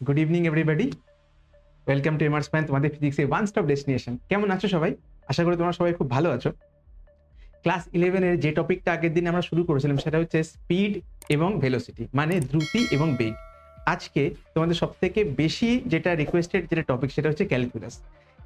Good evening everybody, welcome to MR span, তোমাদের ফিজিক্সের one stop destination. কেমন আছো সবাই? আশা করি তোমরা সবাই খুব ভালো আছো। ক্লাস 11-এর যে টপিকটা আগের দিন আমরা শুরু করেছিলাম সেটা হচ্ছে স্পিড এবং ভেলোসিটি, মানে দ্রুতি এবং বেগ। আজকে তোমাদের সব থেকে বেশি যেটা রিকোয়েস্টেড যেটা টপিক সেটা হচ্ছে ক্যালকুলাস।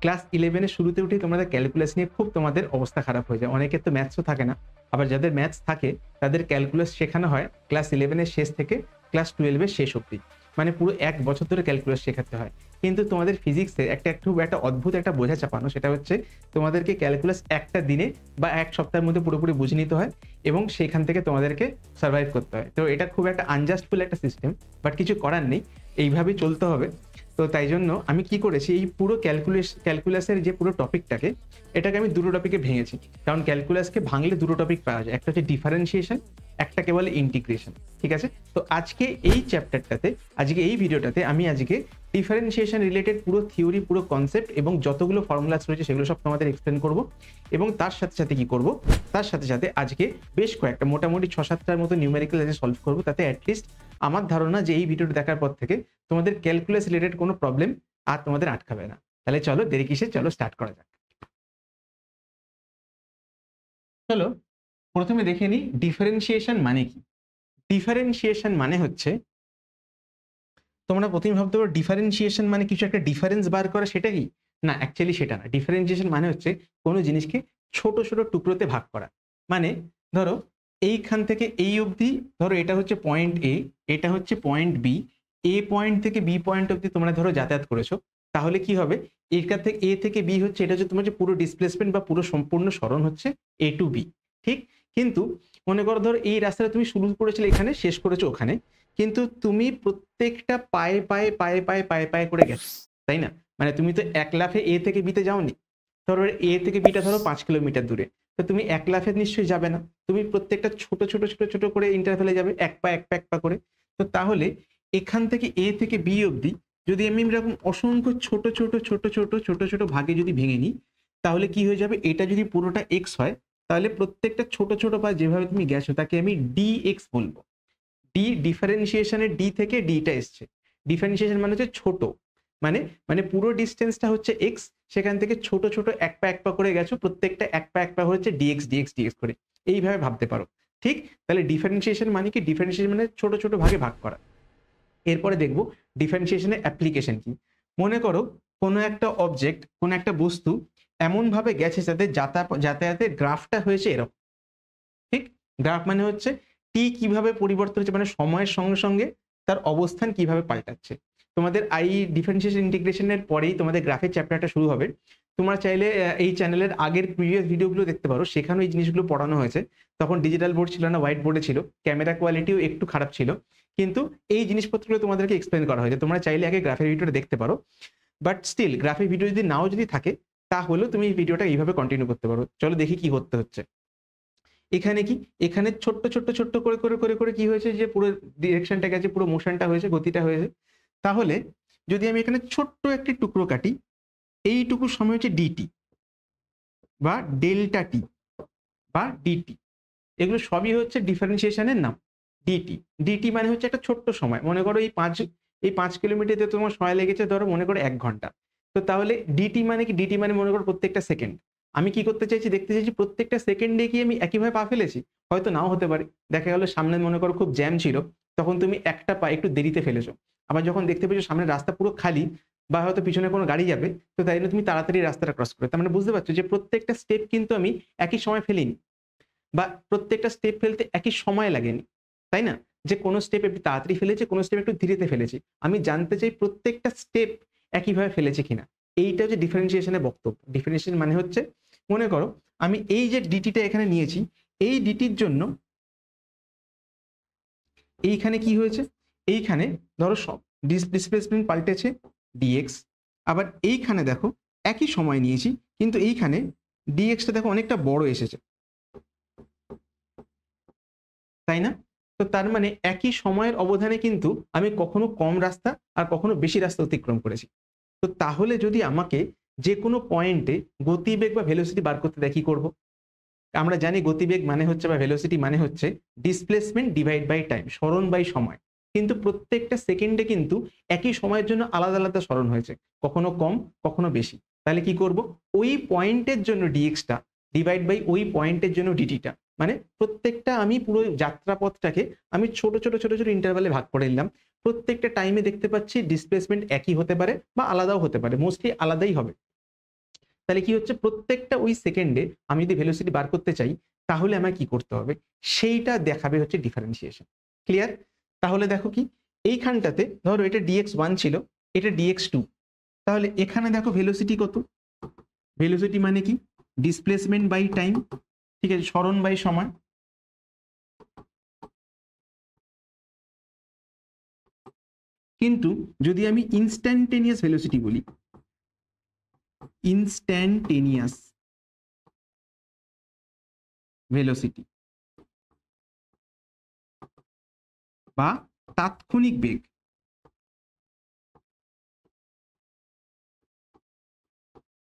ক্লাস 11-এর শুরুতে উঠেই তোমাদের ক্যালকুলাস নিয়ে খুব তোমাদের অবস্থা খারাপ হয়ে যায়। অনেকের তো ম্যাথসও থাকে না, আবার যাদের ম্যাথস থাকে তাদের ক্যালকুলাস শেখানো হয় ক্লাস 11-এর শেষ থেকে ক্লাস 12-এর শেষ অবধি, মানে পুরো 1 বছর ধরে ক্যালকুলাস শেখাতে হয়। কিন্তু তোমাদের ফিজিক্সের একটা অদ্ভুত একটা বোঝা চাপানো, সেটা হচ্ছে তোমাদেরকে ক্যালকুলাস একটা দিনে বা এক সপ্তাহের মধ্যে পুরোপুরি বুঝে নিতে হয় এবং সেখান থেকে তোমাদেরকে সার্ভাইভ করতে হয়। তো এটা খুব একটা আনজাস্টফুল একটা সিস্টেম, বাট কিছু করার নেই, এইভাবেই চলতে হবে। তো তাই জন্য আমি কি করেছি, এই পুরো ক্যালকুলাসের যে পুরো টপিকটাকে, এটাকে আমি দুটো টপিকে ভেঙেছি। কারণ ক্যালকুলাসকে ভাঙলে দুটো টপিক পাওয়া যায়, একটা হচ্ছে ডিফারেন্সিয়েশন, একটাকে বলে ইন্টিগ্রেশন। ঠিক আছে, তো আজকে এই চ্যাপ্টারটাতে, আজকে এই ভিডিওটাতে আমি আজকে ডিফারেন্সিয়েশন রিলেটেড পুরো থিওরি, পুরো কনসেপ্ট এবং যতগুলো ফর্মুলাস রয়েছে সেগুলো সব তোমাদের এক্সপ্লেন করব। এবং তার সাথে সাথে কি করব, তার সাথে সাথে আজকে বেশ কয়েকটা মোটামুটি 6-7টার মতো নিউমেরিক্যাল সলভ করবো, তাতে অ্যাটলিস্ট আমার ধারণা যে এই ভিডিওটা দেখার পর থেকে তোমাদের ক্যালকুলাস রিলেটেড কোনো প্রবলেম আর তোমাদের আটকাবে না। তাহলে চলো দেরি কিসে, চলো স্টার্ট করা যাক। চলো প্রথমে দেখে নিই ডিফারেন্সিয়েশন মানে কি। ডিফারেন্সিয়েশন মানে হচ্ছে, তোমরা প্রথমে ভাবতে পারো ডিফারেন্সিয়েশন মানে কিছু একটা ডিফারেন্স বার করা, সেটা কি? না, অ্যাকচুয়ালি সেটা না। ডিফারেন্সিয়েশন মানে হচ্ছে কোনো জিনিসকে ছোট ছোট টুকরোতে ভাগ করা। মানে ধরো এইখান থেকে এই অবধি, ধরো এটা হচ্ছে পয়েন্ট এ, এটা হচ্ছে পয়েন্ট বি, এ পয়েন্ট থেকে বি পয়েন্ট অবধি তোমরা ধরো যাতায়াত করেছো, তাহলে কি হবে, এখান থেকে এ থেকে বি হচ্ছে, এটা হচ্ছে তোমার যে পুরো ডিসপ্লেসমেন্ট বা পুরো সম্পূর্ণ সরণ হচ্ছে এ টু বি। ঠিক, কিন্তু মনে করো ধরো এই রাস্তাটা তুমি শুরু করেছিলে এখানে, শেষ করেছো ওখানে, কিন্তু তুমি প্রত্যেকটা পায়ে পায়ে পায়ে পায়ে পায়ে পায়ে করে গেছো, তাই না? মানে তুমি তো এক লাফে এ থেকে বিতে যাওনি। ধরো এ থেকে বিটা ধরো 5 কিলোমিটার দূরে, তো তুমি এক লাফে নিশ্চয়ই যাবে না, তুমি প্রত্যেকটা ছোট ছোট ছোট ছোট করে ইন্টারভ্যালে যাবে, এক পা এক পা এক পা করে। তো তাহলে এখান থেকে এ থেকে বি অবধি যদি আমি এরকম অসংখ্য ছোট ছোট ছোট ছোট ছোট ছোট ভাগে যদি ভেঙে নিই, তাহলে কি হয়ে যাবে, এটা যদি পুরোটা এক্স হয়, তাহলে প্রত্যেকটা ছোট ছোট পা যেভাবে তুমি গেছো তাকে আমি ডি এক্স বলবো। ডি ডিফারেন্সিয়েশনের ডি থেকে ডিটা এসছে। ডিফারেন্সিয়েশন মানে হচ্ছে ছোট, মানে মানে পুরো ডিস্টেন্সটা হচ্ছে এক্স, সেখান থেকে ছোট ছোট এক পা করে গেছো, প্রত্যেকটা এক পা হচ্ছে ডিএক্স ডিএক্স ডিএক্স করে, এইভাবে ভাবতে পারো। ঠিক, তাহলে ডিফারেন্সিয়েশন মানে কি? ডিফারেন্সিয়েশন মানে ছোট ছোট ভাগে ভাগ করা। এরপরে দেখবো ডিফারেন্সিয়েশনের অ্যাপ্লিকেশন কি। মনে করো কোনো একটা অবজেক্ট, কোনো একটা বস্তু এমন ভাবে গেছে যাতে যাতায়াতের গ্রাফটা হয়েছে এরকম। ঠিক, গ্রাফ মানে হচ্ছে টি কিভাবে পরিবর্তন হচ্ছে, মানে সময়ের সঙ্গে সঙ্গে তার অবস্থান কিভাবে পাল্টাচ্ছে। তোমাদের ডিফারেন্সিয়েশন ইন্টিগ্রেশনের পরেই তোমাদের গ্রাফের চ্যাপ্টারটা শুরু হবে। তোমরা চাইলে এই চ্যানেলের আগের প্রিভিয়াস ভিডিওগুলো দেখতে পারো, সেখানেও এই জিনিসগুলো পড়ানো হয়েছে। তখন ডিজিটাল বোর্ড ছিল না, হোয়াইট বোর্ডে ছিল, ক্যামেরা কোয়ালিটিও একটু খারাপ ছিল, কিন্তু এই জিনিসপত্রগুলো তোমাদেরকে এক্সপ্লেন করা হয়েছে। তোমরা চাইলে আগে গ্রাফের ভিডিওটা দেখতে পারো, বাট স্টিল গ্রাফের ভিডিও যদি নাও যদি থাকে, তাহলেও তুমি এই ভিডিওটা এইভাবে কন্টিনিউ করতে পারো। চলো দেখি কি করতে হচ্ছে এখানে। কি এখানে ছোট্ট ছোট্ট ছোট্ট করে করে করে করে কি হয়েছে, যে পুরো ডিরেকশনটা গেছে, পুরো মোশনটা হয়েছে, গতিটা হয়েছে। তাহলে যদি আমি এখানে ছোট্ট একটি টুকরো কাটি, এইটুকুর সময় হচ্ছে ডিটি বা ডেল্টা টি বা ডিটি, এগুলো সবই হচ্ছে ডিফারেন্সিয়েশনের নাম। ডিটি ডিটি মানে হচ্ছে একটা ছোট্ট সময়। মনে করো এই 5 কিলোমিটারতে তোমার সময় লেগেছে ধরো মনে করো 1 ঘন্টা। তো তাহলে ডিটি মানে কি? ডিটি মানে মনে করো প্রত্যেকটা সেকেন্ড। আমি কি করতে চাইছি, দেখতে চাইছি প্রত্যেকটা সেকেন্ডে কি আমি একইভাবে পা ফেলেছি? হয়তো নাও হতে পারে। দেখা গেল সামনে মনে করো খুব জ্যাম ছিল, তখন তুমি একটা পা একটু দেরিতে ফেলেছো। আবার যখন দেখতে পেয়েছো সামনে রাস্তা পুরো খালি, বা হয়তো পিছনে কোনো গাড়ি যাবে, তো তাই জন্য তুমি তাড়াতাড়ি রাস্তাটা ক্রস করে। তার মানে বুঝতে পারছো যে প্রত্যেকটা স্টেপ কিন্তু আমি একই সময় ফেলিনি, বা প্রত্যেকটা স্টেপ ফেলতে একই সময় লাগেনি, তাই না? যে কোনো স্টেপ একটু তাড়াতাড়ি ফেলেছে, কোনো স্টেপ একটু ধীরেতে ফেলেছি। আমি জানতে চাই প্রত্যেকটা স্টেপ একইভাবে ফেলেছে কিনা। এইটা হচ্ছে ডিফারেন্সিয়েশনের বক্তব্য। ডিফারেন্সিয়েশন মানে হচ্ছে, মনে করো আমি এই যে ডিটিটা এখানে নিয়েছি, এই ডিটির জন্য এইখানে কি হয়েছে, এইখানে ধরো সব ডিসপ্লেসমেন্ট পাল্টেছে ডিএক্স। আবার এইখানে দেখো একই সময় নিয়েছি, কিন্তু এইখানে ডিএক্সটা দেখো অনেকটা বড় এসেছে, তাই না? তো তার মানে একই সময়ের অবধানে কিন্তু আমি কখনো কম রাস্তা আর কখনো বেশি রাস্তা অতিক্রম করেছি। তো তাহলে যদি আমাকে যে কোনো পয়েন্টে গতিবেগ বা ভেলোসিটি বার করতে দেয়, কি করবো? আমরা জানি গতিবেগ মানে হচ্ছে বা ভেলোসিটি মানে হচ্ছে ডিসপ্লেসমেন্ট ডিভাইড বাই টাইম, সরণ বাই সময়। কিন্তু প্রত্যেকটা সেকেন্ডে কিন্তু একই সময়ের জন্য আলাদা আলাদা সরণ হয়েছে, কখনো কম কখনো বেশি। তাহলে কি করব, ওই পয়েন্টের জন্য ডিএক্সটা ডিভাইড বাই ওই পয়েন্টের জন্য ডিটিটা, মানে প্রত্যেকটা আমি পুরো যাত্রাপথটাকে আমি ছোট ছোট ছোট ছোট ইন্টারভ্যালে ভাগ করে নিলাম। প্রত্যেকটা টাইমে দেখতে পাচ্ছি ডিসপ্লেসমেন্ট একই হতে পারে বা আলাদাও হতে পারে, মোস্টলি আলাদাই হবে। তাহলে কি হচ্ছে, প্রত্যেকটা ওই সেকেন্ডে আমি যদি ভেলোসিটি বার করতে চাই তাহলে আমায় কি করতে হবে সেইটা দেখাবে হচ্ছে ডিফারেন্সিয়েশন। ক্লিয়ার? তাহলে দেখো কি, এইখানটাতে ধরো এটা dx1 ছিল, এটা dx2, তাহলে এখানে দেখো ভেলোসিটি কত, ভেলোসিটি মানে কি ডিসপ্লেসমেন্ট বাই টাইম, ঠিক আছে, সরণ বাই সময়। কিন্তু যদি আমি ইনস্ট্যান্টেনিয়াস ভেলোসিটি বলি, ইনস্ট্যান্টেনিয়াস ভেলোসিটি বা তাৎক্ষণিক বেগ,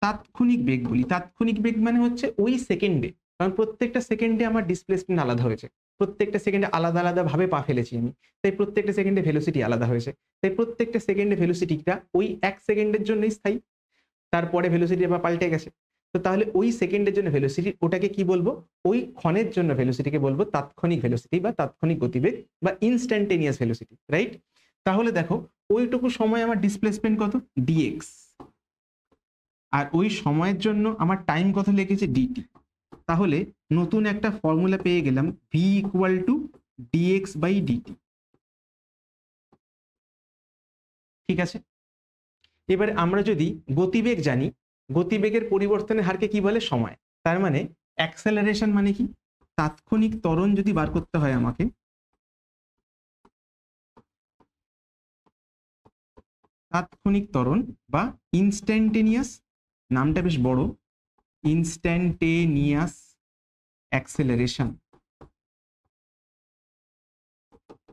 তাৎক্ষণিক বেগ বলি, তাৎক্ষণিক বেগ মানে হচ্ছে ওই সেকেন্ডে, কারণ প্রত্যেকটা সেকেন্ডে আমার ডিসপ্লেসমেন্ট আলাদা হয়েছে, প্রত্যেকটা সেকেন্ডে আলাদা আলাদা ভাবে পা ফেলেছি আমি, তাই প্রত্যেকটা সেকেন্ডে ভেলোসিটি আলাদা হয়েছে, তাই প্রত্যেকটা সেকেন্ডে ভেলোসিটিটা ওই এক সেকেন্ডের জন্যই স্থায়ী, তারপরে ভেলোসিটি আবার পাল্টে গেছে। তো তাহলে ওই সেকেন্ডের জন্য ভেলোসিটি, ওটাকে কি বলবো, ওই ক্ষণের জন্য ভেলোসিটিকে বলবো তাৎক্ষণিক ভেলোসিটি বা তাৎক্ষণিক গতিবেগ বা ইনস্ট্যান্টেনিয়াস ভেলোসিটি, রাইট? তাহলে দেখো ওইটুকু সময় আমার ডিসপ্লেসমেন্ট কত, ডিএক্স, আর ওই সময়ের জন্য আমার টাইম কত লেগেছে, ডিটি। তাহলে নতুন একটা ফর্মুলা পেয়ে গেলাম, V equal to DX by DT. ঠিক আছে, এবারে আমরা যদি গতিবেগ জানি, গতিবেগের পরিবর্তনের হারকে কি বলে, সময়। তার মানে অ্যাক্সেলারেশন মানে কি, তাৎক্ষণিক ত্বরণ যদি বার করতে হয় আমাকে, তাৎক্ষণিক ত্বরণ বা ইনস্ট্যান্টেনিয়াস, নামটা বেশ বড়, ইনস্ট্যান্টেনিয়াস অ্যাক্সেলারেশন।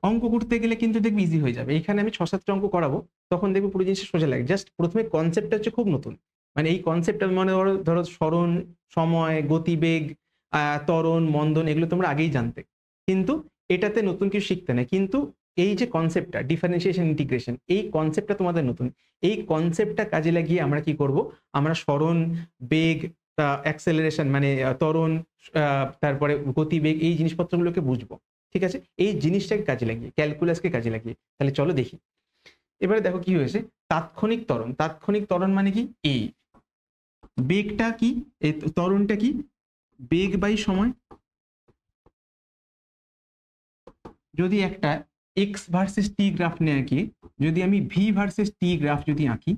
অঙ্ক করতে গেলে কিন্তু দেখবি ইজি হয়ে যাবে, এখানে আমি 6-7টা অঙ্ক করাবো, তখন দেখবো পুরো জিনিসটা সোজা লাগে। জাস্ট প্রথমে কনসেপ্টটা হচ্ছে খুব নতুন, মানে এই কনসেপ্টটা মনে ধরো সরণ, সময়, গতিবেগ, ত্বরণ, মন্দন, এগুলো তোমরা আগেই জানতে, কিন্তু এটাতে নতুন কিছু শিখতে না। কিন্তু এই যে কনসেপ্টটা ডিফারেন্সিয়েশন ইন্টিগ্রেশন, এই কনসেপ্টটা তোমাদের নতুন, এই কনসেপ্টটা কাজে লাগিয়ে আমরা কি করব, আমরা সরণ, বেগ, অ্যাক্সেলারেশন মানে ত্বরণ, তারপরে গতিবেগ, এই জিনিসপত্রগুলোকে বুঝবো। ঠিক আছে, এই জিনিসটাকে কাজে লাগিয়ে, ক্যালকুলাসকে কাজে লাগিয়ে। তাহলে চলো দেখি। এবারে দেখো কি হয়েছে, তাৎক্ষণিক ত্বরণ, তাৎক্ষণিক ত্বরণ মানে কি, এই বেগটা কি, এই ত্বরণটা কি, বেগ বাই সময়। যদি একটা এক্স ভার্সেস টি গ্রাফ নিয়ে আঁকি, যদি আমি ভি ভার্সেস টি গ্রাফ যদি আঁকি,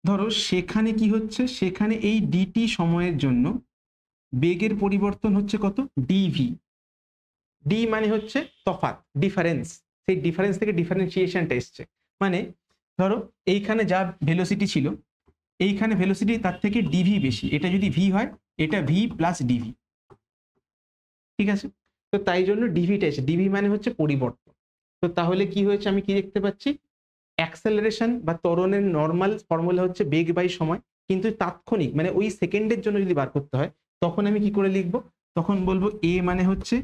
ধরো সেখানে কি হচ্ছে, সেখানে এই ডিটি সময়ের জন্য বেগের পরিবর্তন হচ্ছে কত, ডিভি। ডি মানে হচ্ছে তফাৎ, ডিফারেন্স, সেই ডিফারেন্স থেকে ডিফারেন্সিয়েশনটা এসছে। মানে ধরো এইখানে যা ভেলোসিটি ছিল, এইখানে ভেলোসিটি তার থেকে ডিভি বেশি, এটা যদি ভি হয়, এটা ভি প্লাস ডিভি। ঠিক আছে, তো তাই জন্য ডিভিটা এসে, ডিভি মানে হচ্ছে পরিবর্তন। তো তাহলে কি হয়েছে, আমি কি দেখতে পাচ্ছি, অ্যাক্সেলারেশন বা ত্বরণের নর্মাল ফর্মুলা হচ্ছে বেগ বাই সময়, কিন্তু তাৎক্ষণিক মানে ওই সেকেন্ডের জন্য যদি বার করতে হয়, তখন আমি কি করে লিখবো, তখন বলবো এ মানে হচ্ছে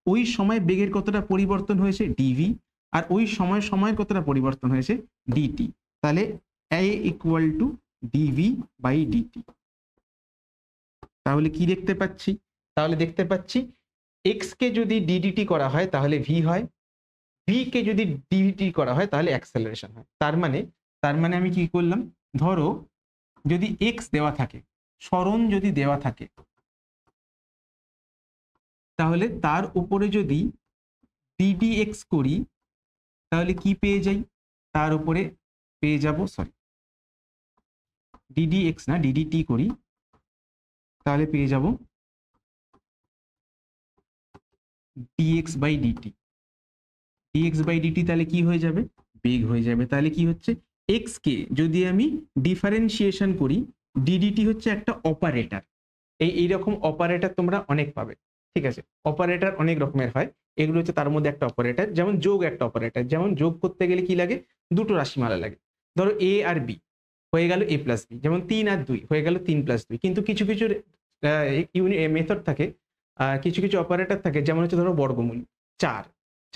ওই সময় বেগের কতটা পরিবর্তন হয়েছে, ডিভি, আর ওই সময় সময়ের কতটা পরিবর্তন হয়েছে, ডিটি। তাহলে a equal to dv by DT. তাহলে কি দেখতে পাচ্ছি, তাহলে দেখতে পাচ্ছি এক্স কে যদি ডিডিটি করা হয় তাহলে ভি হয়, ভি কে যদি ডিটি করা হয় তাহলে অ্যাক্সেলারেশন হয়। তার মানে আমি কি করলাম, ধরো যদি এক্স দেওয়া থাকে, সরণ যদি দেওয়া থাকে, তাহলে তার উপরে যদি ডিডিএক্স করি তাহলে কি পেয়ে যাই, তার উপরে পেয়ে যাব, সরি ডিডিএক্স না ডিডিটি করি, তাহলে পেয়ে যাব DX by DT. DX by DT তাহলে কি হয়ে যাবে, বেগ হয়ে যাবে। তাহলে কি হচ্ছে, এক্স কে যদি আমি ডিফারেন্সিয়েশন করি, ডিডিটি হচ্ছে একটা অপারেটর, এইরকম অপারেটর তোমরা অনেক পাবে। ঠিক আছে, অপারেটর অনেক রকমের হয়, এগুলো হচ্ছে তার মধ্যে একটা অপারেটর। যেমন যোগ একটা অপারেটর, যেমন যোগ করতে গেলে কি লাগে, দুটো রাশিমালা লাগে। ধরো এ আর বি হয়ে গেল এ প্লাস বি, যেমন 3 আর 2 হয়ে গেল 3 প্লাস 2। কিন্তু কিছু কিছু মেথড থাকে, কিছু কিছু অপারেটর থাকে, যেমন হচ্ছে ধরো বর্গমূল 4,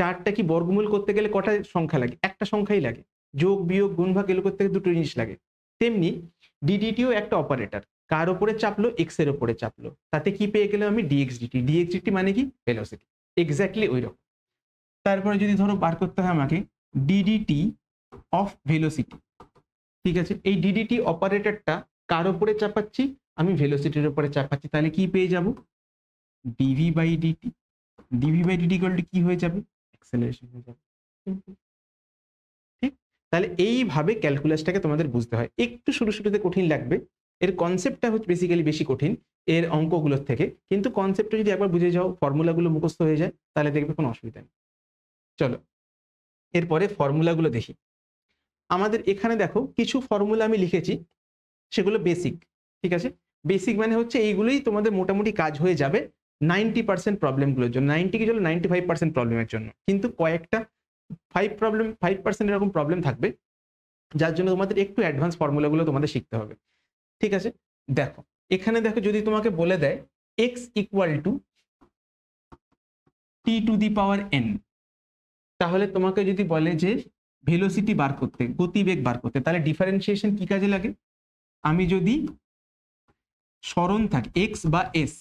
চারটা কি বর্গমূল করতে গেলে কটা সংখ্যা লাগে? একটা সংখ্যাই লাগে। যোগ বিয়োগ গুণ ভাগ এগুলো করতে গেলে দুটো জিনিস লাগে। তেমনি ডিডিটিও একটা অপারেটর, কার উপরে চাপলো? এক্স এর উপরে চাপলো, তাতে কি পেয়ে গেলাম আমি? Dx DT. ডিএক্স ডিটি মানে কি? ভেলোসিটি। এক্স্যাক্টলি ওই রকম। তারপরে যদি ধরো বার করতে হয় আমাকে ডিডিটি অফ ভেলোসিটি, ঠিক আছে, এই ডিডিটি অপারেটরটা কার উপরে চাপাচ্ছি? আমি ভেলোসিটির উপরে চাপাচ্ছি, তাহলে কি পেয়ে যাব? DV by DT. DV by DT equal to কি হয়ে যাবে? অ্যাক্সেলারেশন হয়ে যাবে। ঠিক, তাহলে এইভাবে ক্যালকুলাসটাকে তোমাদের বুঝতে হয়। একটু শুরুতে কঠিন লাগবে, এর কনসেপ্টটা হচ্ছে বেসিক্যালি বেশি কঠিন এর অঙ্কগুলোর থেকে, কিন্তু কনসেপ্টটা যদি একবার বুঝে যাও, ফর্মুলাগুলো মুখস্থ হয়ে যায়, তাহলে দেখবে কোনো অসুবিধা নেই। চলো এরপরে ফর্মুলাগুলো দেখি। আমাদের এখানে দেখো কিছু ফর্মুলা আমি লিখেছি, সেগুলো বেসিক, ঠিক আছে। বেসিক মানে হচ্ছে এইগুলোই তোমাদের মোটামুটি কাজ হয়ে যাবে 90% প্রবলেমগুলোর জন্য, 90 কি চলো 95% প্রবলেমের জন্য, কিন্তু কয়েকটা 5% এরকম প্রবলেম থাকবে যার জন্য তোমাদের একটু অ্যাডভান্স ফর্মুলাগুলো তোমাদের শিখতে হবে, ঠিক আছে। দেখো এখানে দেখো, যদি তোমাকে বলে দেয় x equal to T to the power n, তাহলে তোমাকে যদি বলে যে ভেলোসিটি বার করতে, গতিবেগ বার করতে, তাহলে ডিফারেন্সিয়েশন কি কাজে লাগে? আমি যদি সরণ থাকে এক্স বা এস,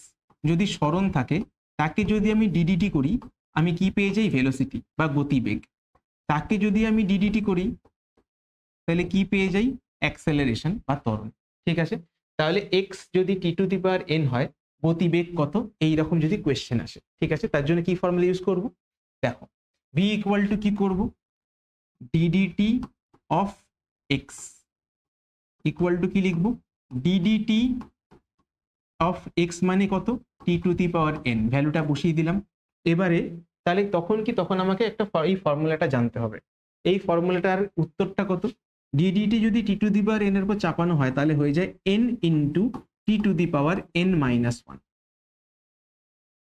যদি সরণ থাকে তাকে যদি আমি ডিডিটি করি, আমি কি পেয়ে যাই? ভেলোসিটি বা গতিবেগ। তাকে যদি আমি ডিডিটি করি তাহলে কি পেয়ে যাই? অ্যাক্সেলারেশন বা ত্বরণ, ঠিক আছে। তাহলে এক্স যদি টি টু দি পাওয়ার এন হয়, গতিবেগ কত? এইরকম যদি কোয়েশ্চেন আসে, ঠিক আছে, তার জন্য কি ফর্মুলা ইউজ করব? দেখো ভি ইকুয়াল টু কি করব? DDT of x equal to কি লিখবো? ডিডিটি অফ এক্স মানে কত? টি টু দি পাওয়ার এন, ভ্যালুটা বসিয়ে দিলাম। এবারে তাহলে তখন আমাকে একটা এই ফর্মুলাটা জানতে হবে। এই ফর্মুলাটার উত্তরটা কত? ডিডিটি যদি টি টু দি পাওয়ার এন এর উপর চাপানো হয় তাহলে হয়ে যায় N into t to the power N minus one,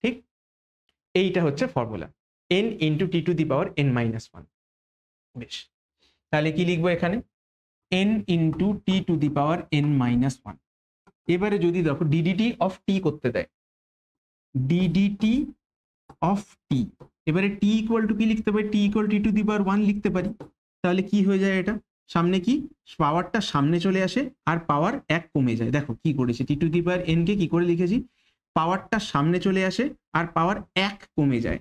ঠিক। এইটা হচ্ছে formula, N into t to the power N minus one. বেশ, তাহলে কি লিখবো এখানে? N into t to the power N minus one. এবারে যদি দেখো ডিডিটি অফ টি করতে দেয়, ডিডিটি অফ টি, এবারে টি ইকুয়াল টু কি লিখতে পারি? T equal t to the power one লিখতে পারি। তাহলে কি হয়ে যায়? এটা সামনে কি পাওয়ারটা সামনে চলে আসে আর পাওয়ার এক কমে যায়। দেখো কি করেছে, টি to the power N K কি করে লিখেছি? পাওয়ারটা সামনে চলে আসে আর পাওয়ার এক কমে যায়।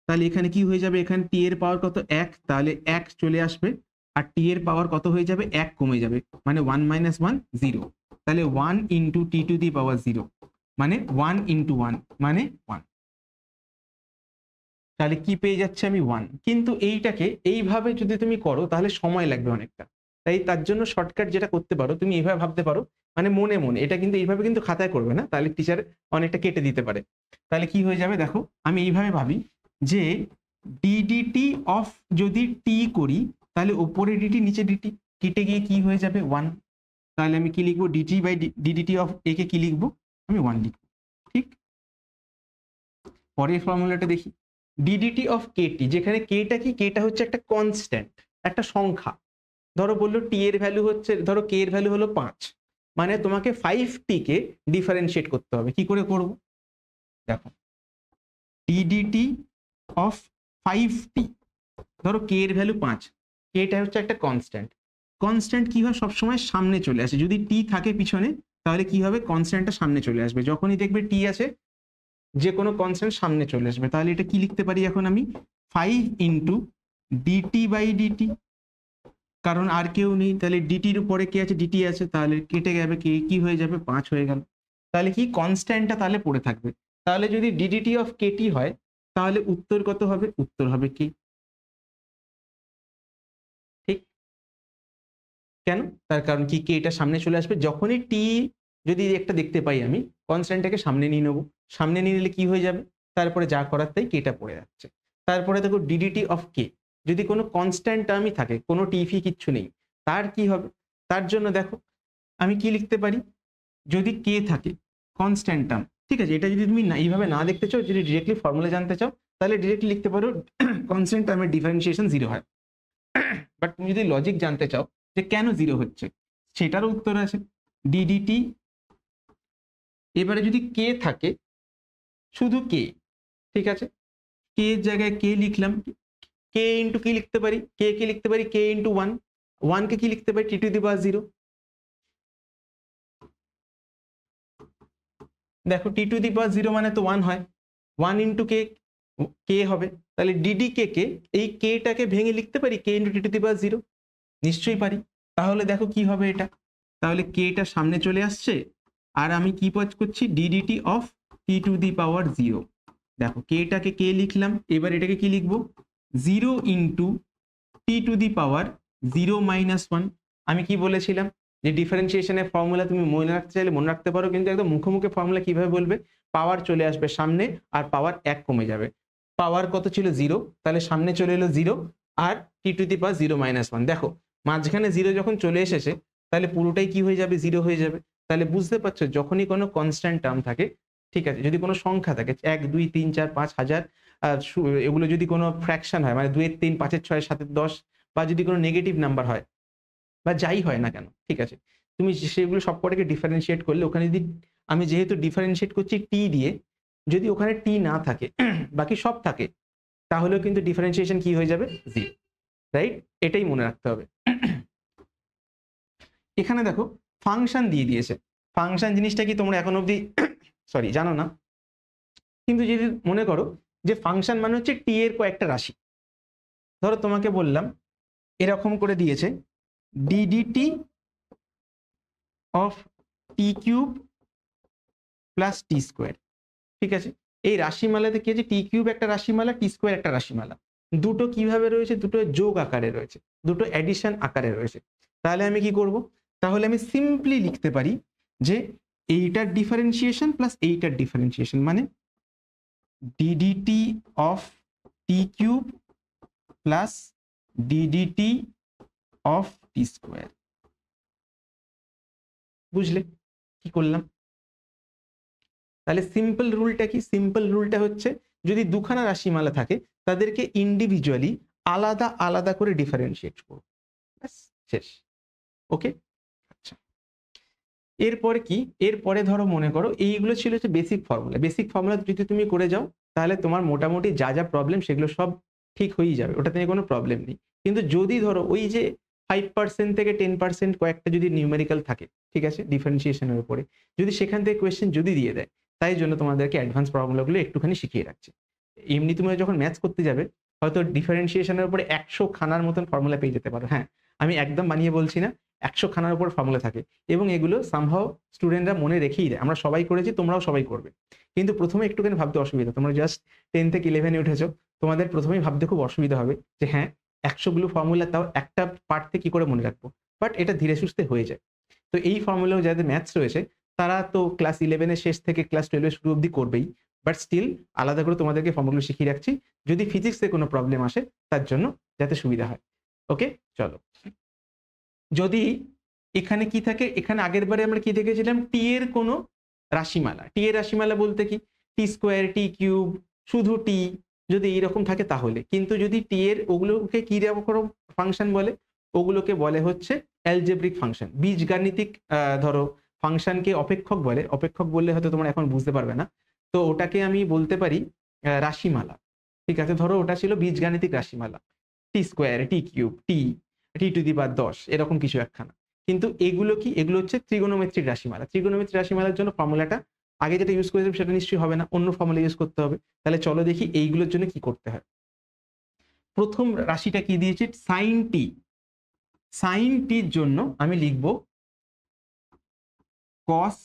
তাহলে এখানে কি হয়ে যাবে? এখানে টি এর পাওয়ার কত? এক, তাহলে এক চলে আসবে, আর টি এর পাওয়ার কত হয়ে যাবে? এক কমে যাবে, মানে 1 মাইনাস 1 0। তাহলে 1 ইন্টু টি টু দি পাওয়ার 0 মানে 1 ইন্টু 1 মানে 1। তাহলে কি পেয়ে যাচ্ছে আমি? 1। কিন্তু এইটাকে এইভাবে যদি তুমি করো তাহলে সময় লাগবে অনেকটা, তাই তার জন্য শর্টকাট যেটা করতে পারো, তুমি এইভাবে ভাবতে পারো, মানে মনে মনে, এটা কিন্তু এইভাবে কিন্তু খাতায় করবে না, তাহলে টিচার অনেকটা কেটে দিতে পারে। তাহলে কি হয়ে যাবে? দেখো আমি এইভাবে ভাবি যে ডিডিটি অফ যদি টি করি তাহলে উপরে ডিটি নিচে ডিটি, কেটে গিয়ে কি হয়ে যাবে? 1। তাহলে আমি কি লিখবো? ডিটি বাই ডিডিটি অফ এ কে কি লিখবো? আমি 1 লিখবো, ঠিক। পরের ফর্মুলাটা দেখি, ডিডিটি অফ কেটি, যেখানে কেটা কি? কেটা হচ্ছে একটা কনস্ট্যান্ট, একটা সংখ্যা। ধরো বললো টি এর ভ্যালু হচ্ছে, ধরো কে এর ভ্যালু হলো 5, মানে তোমাকে 5টি কে ডিফারেন্সিয়েট করতে হবে। কি করে করব? দেখো ডিডিটি অফ 5টি, ধরো কে এর ভ্যালু 5, কেটা হচ্ছে একটা কনস্ট্যান্ট। কনস্ট্যান্ট কি হয়? সবসময় সামনে চলে আসে। যদি টি থাকে পিছনে তাহলে কি হবে? কনস্ট্যান্টটা সামনে চলে আসবে। যখনই দেখবে টি আছে, যে কোনো কনস্ট্যান্ট সামনে চলে আসবে। তাহলে এটা কি লিখতে পারি এখন আমি? 5 ইন্টু ডিটি বাই ডিটি, কারণ আর কেউ নেই, তাহলে ডিটির উপরে কি আছে? ডিটি আছে, তাহলে কেটে যাবে, কে কি হয়ে যাবে? 5 হয়ে গেল। তাহলে কি কনস্ট্যান্টটা তাহলে পড়ে থাকবে। তাহলে যদি ডিডিটি অফ কেটি হয় তাহলে উত্তর কত হবে? উত্তর হবে কে, ঠিক। কেন? তার কারণ কি? কে এটা সামনে চলে আসবে। যখনই টি যদি একটা দেখতে পাই আমি, কনস্ট্যান্টটাকে সামনে নিয়ে নেবো, সামনে নিয়ে নিলে কি হয়ে যাবে? তারপরে যা করার তাই, কেটা পড়ে যাচ্ছে। তারপরে দেখো ডিডিটি অফ কে, যদি কোনো কনস্ট্যান্ট টার্মই থাকে, কোনো টিফি কিচ্ছু নেই, তার কি হবে? তার জন্য দেখো আমি কি লিখতে পারি? যদি কে থাকে কনস্ট্যান্ট টার্ম, ঠিক আছে, এটা যদি তুমি এইভাবে না দেখতে চাও, যদি ডিরেক্টলি ফর্মুলা জানতে চাও তাহলে ডিরেক্টলি লিখতে পারো কনস্ট্যান্ট টার্মের ডিফারেন্সিয়েশন 0 হয়। বাট তুমি যদি লজিক জানতে চাও যে কেন 0 হচ্ছে, সেটারও উত্তর আছে। ডিডিটি, এবারে যদি কে থাকে, শুধু কে, ঠিক আছে, কে এর জায়গায় কে লিখলাম, কে ইন্টু কি লিখতে পারি, কে লিখতে পারি কে ইন্টু ওয়ান, ওয়ানকে কি লিখতে পারি টি টু দি পাওয়ার জিরো। দেখো টি টু দি পাওয়ার জিরো মানে তো ওয়ান হয়, ওয়ান ইন্টু কে, কে হবে, তাহলে ডিডি কে এই কেটাকে ভেঙে লিখতে পারি k into t to the power zero, নিশ্চয়ই পারি। তাহলে দেখো কি হবে এটা, তাহলে কেটা সামনে চলে আসছে আর আমি কি পজ করছি DDT of T to the power zero. দেখো কেটাকে কে লিখলাম, এবার এটাকে কি লিখবো zero into t to the power zero minus one. আমি কি বলেছিলাম যে ডিফারেন্সিয়েশনের ফর্মুলা তুমি মনে রাখতে চাইলে মনে রাখতে পারো, কিন্তু একদম মুখে মুখে ফর্মুলা কিভাবে বলবে, পাওয়ার চলে আসবে সামনে আর পাওয়ার এক কমে যাবে। পাওয়ার কত ছিল জিরো, তাহলে সামনে চলে এলো জিরো আর T to the power zero minus one. দেখো মাঝখানে জিরো যখন চলে এসেছে তাহলে পুরোটাই কি হয়ে যাবে জিরো হয়ে যাবে। তাহলে বুঝতে পারছো যখনই কোনো কনস্ট্যান্ট টার্ম থাকে, ঠিক আছে, যদি কোনো সংখ্যা থাকে 1 2 3 4 5 হাজার, এগুলো যদি কোনো ফ্র্যাকশন হয় মানে 2 এর 3 5 এর 6 7 এর 10, বা যদি কোনো নেগেটিভ নাম্বার হয় বা যাই হয় না কেন, ঠিক আছে, তুমি সেগুলো সবকটাকে ডিফারেন্সিয়েট করলে ওখানে যদি আমি যেহেতু ডিফারেন্সিয়েট করছি টি দিয়ে, যদি ওখানে টি না থাকে বাকি সব থাকে তাহলেও কিন্তু ডিফারেন্সিয়েশন কি হয়ে যাবে জিরো, রাইট? এটাই মনে রাখতে হবে। এখানে দেখো ফাংশন দিয়ে দিয়েছে, ফাংশন জিনিসটা কি তোমরা এখন অবধি সরি জানো না, কিন্তু যদি মনে করো যে ফাংশন মানে হচ্ছে টি এর কয়েকটা রাশি। ধরো তোমাকে বললাম এরকম করে দিয়েছে DDT of T cube plus T square, ঠিক আছে, এই রাশিমালাতে কি আছে টি কিউব একটা রাশিমালা, টি স্কোয়ার একটা রাশিমালা, দুটো কিভাবে রয়েছে, দুটো যোগ আকারে রয়েছে, দুটো এডিশন আকারে রয়েছে। তাহলে আমি কি করব, তাহলে আমি সিম্পলি লিখতে পারি যে এইটার ডিফারেন্সিয়েশন প্লাস এইটার ডিফারেন্সিয়েশন মানে DDT of T cube plus DDT of T square. বুঝলে কি করলাম? তাহলে সিম্পল রুলটা কি, সিম্পল রুলটা হচ্ছে যদি দুখানা রাশিমালা থাকে তাদেরকে ইন্ডিভিজুয়ালি আলাদা আলাদা করে ডিফারেন্সিয়েট করব, ব্যাস শেষ। ওকে, আচ্ছা এরপরে কি, এরপরে ধরো মনে করো এইগুলো ছিল হচ্ছে বেসিক ফর্মুলা, বেসিক ফর্মুলা যদি তুমি করে যাও তাহলে তোমার মোটামুটি যা যা প্রবলেম সেগুলো সব ঠিক হয়েই যাবে, ওটাতে কোনো প্রবলেম নেই। কিন্তু যদি ধরো ওই যে 5% থেকে 10% কয়েকটা যদি নিউমেরিক্যাল থাকে, ঠিক আছে, ডিফারেন্সিয়েশনের উপরে যদি সেখান থেকে কোয়েশ্চেন যদি দিয়ে দেয়, তাই জন্য তোমাদেরকে অ্যাডভান্স ফর্মুলাগুলো একটুখানি শিখিয়ে রাখছে। এমনি তুমি যখন ম্যাথস করতে যাবে হয়তো ডিফারেন্সিয়েশনের উপরে 100 খানার মতন ফর্মুলা পেয়ে যেতে পারো, হ্যাঁ আমি একদম বানিয়ে বলছি না, 100 খানার উপর ফর্মুলা থাকে এবং এগুলো সামহাও স্টুডেন্টরা মনে রেখেই দেয়, আমরা সবাই করেছি তোমরাও সবাই করবে, কিন্তু প্রথমে একটুখানি ভাবতে অসুবিধা, তোমরা জাস্ট 10 থেকে 11-এ উঠেছো, তোমাদের প্রথমেই ভাবতে খুব অসুবিধা হবে যে হ্যাঁ 100গুলো ফর্মুলা তাও একটা পার্ট থেকে কি করে মনে রাখবো, বাট এটা ধীরে সুস্থে হয়ে যায়। তো এই ফর্মুলাও যাদের ম্যাথস রয়েছে তারা তো ক্লাস 11-এর শেষ থেকে ক্লাস 12-এর শুরু অবধি করবেই, বাট স্টিল আলাদা করে তোমাদেরকে ফর্মুলাগুলো শিখিয়ে রাখছি যদি ফিজিক্সে কোনো প্রবলেম আসে তার জন্য যাতে সুবিধা হয়। ওকে চলো, যদি এখানে কি থাকে, এখানে আগের বারে আমরা কি দেখেছিলাম টি এর কোনো রাশিমালা, টি এর রাশিমালা বলতে কি টি স্কোয়ার টি কিউব শুধু টি যদি এইরকম থাকে তাহলে, কিন্তু যদি টি এর ওগুলোকে কি রকম ফাংশন বলে, ওগুলোকে বলে হচ্ছে অ্যালজেব্রিক ফাংশন, বীজগাণিতিক ধরো ফাংশনকে অপেক্ষক বলে, অপেক্ষক বললে হয়তো তোমরা এখন বুঝতে পারবে না, তো ওটাকে আমি বলতে পারি রাশিমালা, ঠিক আছে, ধরো ওটা ছিল বীজগাণিতিক রাশিমালা t square t cube t t to the power 10 এরকম কিছু একখানা। কিন্তু এগুলো কি, এগুলো হচ্ছে ত্রিগোণমিতিক রাশিমালা, ত্রিগোণমিতিক রাশিমালার জন্য ফর্মুলাটা আগে যেটা ইউজ করেছিলাম সেটা নিশ্চয়ই হবে না, অন্য ফর্মুলা ইউজ করতে হবে। তাহলে চলো দেখি এইগুলোর জন্য কি করতে হয়। প্রথম রাশিটা কি দিয়েছে সাইন টি, সাইন টির জন্য আমি লিখবো কস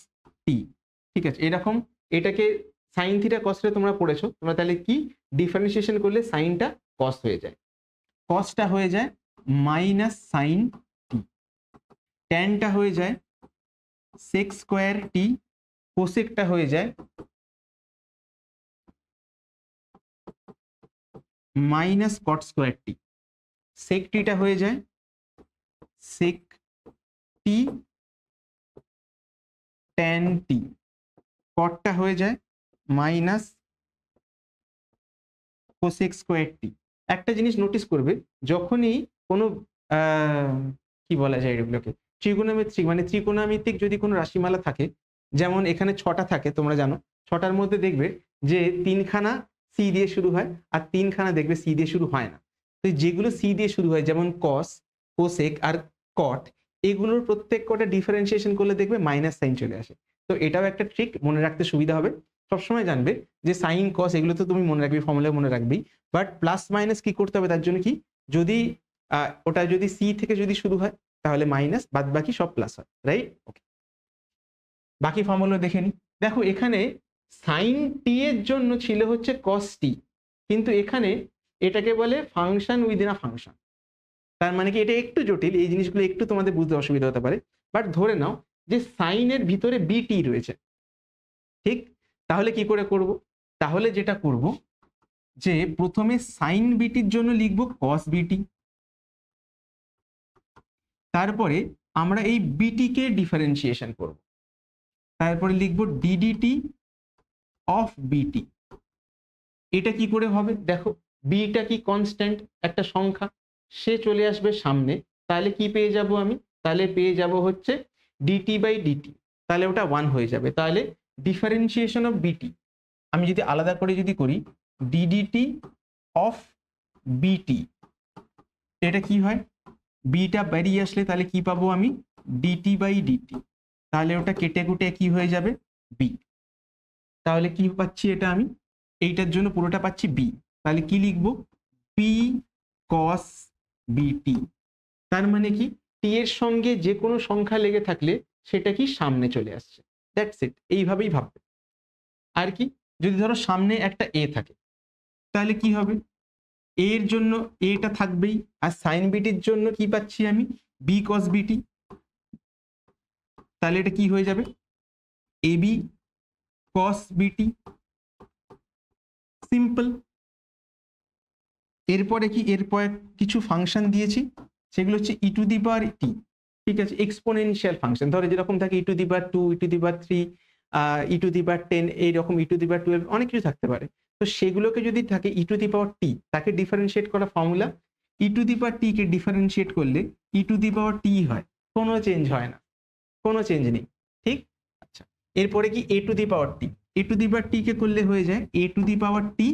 টি, ঠিক আছে, এরকম এটাকে সাইন থিটা কস থিটা তোমরা পড়েছো, তোমরা তাহলে কি ডিফারেন্সিয়েশন করলে সাইনটা কস হয়ে যায়, কসটা হয়ে যায় মাইনাস সাইন টি, ট্যানটা হয়ে যায় সেক স্কোয়ার টি, কোসেকটা হয়ে যায় মাইনাস কট স্কোয়ার টি, সেক টিটা হয়ে যায় সেক টি ট্যান টি, কটটা হয়ে যায় মাইনাস কোসেক স্কোয়ার টি। একটা জিনিস নোটিস করবে যখনই কোনো কি বলা যায় এগুলোকে ত্রিকোণমিতিক, মানে ত্রিকোণমিতিক যদি কোনো রাশিমালা থাকে, যেমন এখানে 6টা থাকে তোমরা জানো, 6টার মধ্যে দেখবে যে 3খানা সি দিয়ে শুরু হয় আর 3খানা দেখবে সি দিয়ে শুরু হয় না, তো যেগুলো সি দিয়ে শুরু হয় যেমন কস, কোসেক আর কট, এগুলোর প্রত্যেক কটা ডিফারেন্সিয়েশন করলে দেখবে মাইনাস সাইন চলে আসে। তো এটাও একটা ট্রিক, মনে রাখতে সুবিধা হবে। সবসময় জানবে যে সাইন কস এগুলো তো তুমি মনে রাখবি, ফর্মুলা মনে রাখবি, বাট প্লাস মাইনাস কি করতে হবে তার জন্য কি, যদি ওটা যদি সি থেকে যদি শুরু হয় তাহলে মাইনাস, বাদ বাকি সব প্লাস হয়, রাইট? ওকে, বাকি ফর্মুলা দেখে নি। দেখো এখানে সাইন টি এর জন্য ছিল হচ্ছে কস টি, কিন্তু এখানে এটাকে বলে ফাংশন উইদিন আ ফাংশন। তার মানে কি এটা একটু জটিল, এই জিনিসগুলো একটু তোমাদের বুঝতে অসুবিধা হতে পারে, বাট ধরে নাও যে সাইনের ভিতরে বিটি রয়েছে, ঠিক? তাহলে কি করে করব? তাহলে যেটা করব যে প্রথমে সাইন বিটির জন্য লিখব কস বিটি, তারপরে আমরা এই বিটিকে ডিফারেন্সিয়েশন করব, তারপরে লিখব ডিডিটি অফ বিটি। এটা কি করে হবে দেখো, বিটা কি কনস্ট্যান্ট একটা সংখ্যা, সে চলে আসবে সামনে, তাহলে কি পেয়ে যাব আমি, তাহলে পেয়ে যাব হচ্ছে ডিটি বাই ডিটি, তাহলে ওটা 1 হয়ে যাবে। তাহলে ডিফারেন্সিয়েশন অফ বিটি আমি যদি আলাদা করে যদি করি ডিডিটি অফ বিটি, এটা কি হয়, বিটা বেরিয়ে আসলে তাহলে কি পাবো আমি, ডিটি বাই ডিটি, তাহলে ওটা কেটে কুটে কি হয়ে যাবে বি। তাহলে কি পাচ্ছি এটা আমি, এইটার জন্য পুরোটা পাচ্ছি বি, তাহলে কি লিখবো, পি কস বিটি। তার মানে কি টি এর সঙ্গে যে কোনো সংখ্যা লেগে থাকলে সেটা কি সামনে চলে আসছে, দ্যাটস ইট, এইভাবেই ভাববে। আর কি, যদি ধরো সামনে একটা এ থাকে তাহলে কি হবে, এর জন্য এটা থাকবেই, আর সাইন বিটির জন্য কি পাচ্ছি আমি, বি কস বিটি, তাহলে এটা কি হয়ে যাবে, এ বি কস বিটি, সিম্পল। এরপরে কি, এরপরে কিছু ফাংশন দিয়েছি, সেগুলো হচ্ছে ই টু দি পাওয়ার টি, ঠিক আছে, এক্সপোনেনশিয়াল ফাংশন, ধরো যেরকম থাকে e to the power 2, e to the power 3, e to the power 10, এইরকম ই টু দি পাওয়ার 12, অনেক কিছু থাকতে পারে। তো সেগুলোকে যদি থাকে ই টু দি পাওয়ার টি, তাকে ডিফারেন্সিয়েট করা formula, E to the power T K differentiate করলে ই টু দি পাওয়ার টি হয়, কোনো চেঞ্জ হয় না, কোনো চেঞ্জ নেই, ঠিক? আচ্ছা, এরপরে কি এ to the power T, A to the power টি কে করলে হয়ে যায় a to the power t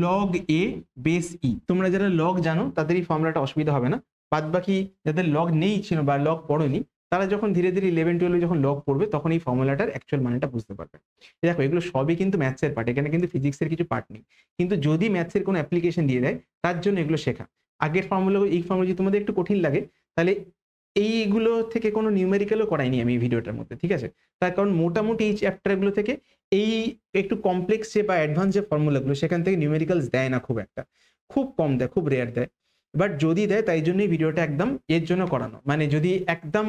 log a base e. তোমরা যারা লগ জানো তাদের এই ফর্মুলাটা অসুবিধা হবে না, বাদ বাকি যাদের লগ নেই ছিল বা লগ পড়েনি তারা যখন ধীরে ধীরে 11-12 যখন লগ পড়বে তখন এই ফর্মুলাটার অ্যাকচুয়াল মানেটা বুঝতে পারবে। দেখো এগুলো সবই কিন্তু ম্যাথসের পার্ট, এখানে কিন্তু ফিজিক্সের কিছু পার্ট নেই, কিন্তু যদি ম্যাথসের কোনো অ্যাপ্লিকেশন দিয়ে দেয় তার জন্য এগুলো শেখা। আগের ফর্মুলা, এই ফর্মুলা যদি তোমাদের একটু কঠিন লাগে তাহলে এইগুলো থেকে কোনো নিউমেরিক্যালও করাইনি আমি এই ভিডিওটার মধ্যে, ঠিক আছে? তার কারণ মোটামুটি এই চ্যাপ্টারগুলো থেকে এই একটু কমপ্লেক্স যে বা অ্যাডভান্স যে ফর্মুলাগুলো সেখান থেকে নিউমেরিক্যালস দেয় না, খুব একটা, খুব কম দেয়, খুব রেয়ার দেয়, বাট যদি দেয় তাই জন্যই ভিডিওটা একদম এর জন্য করানো, মানে যদি একদম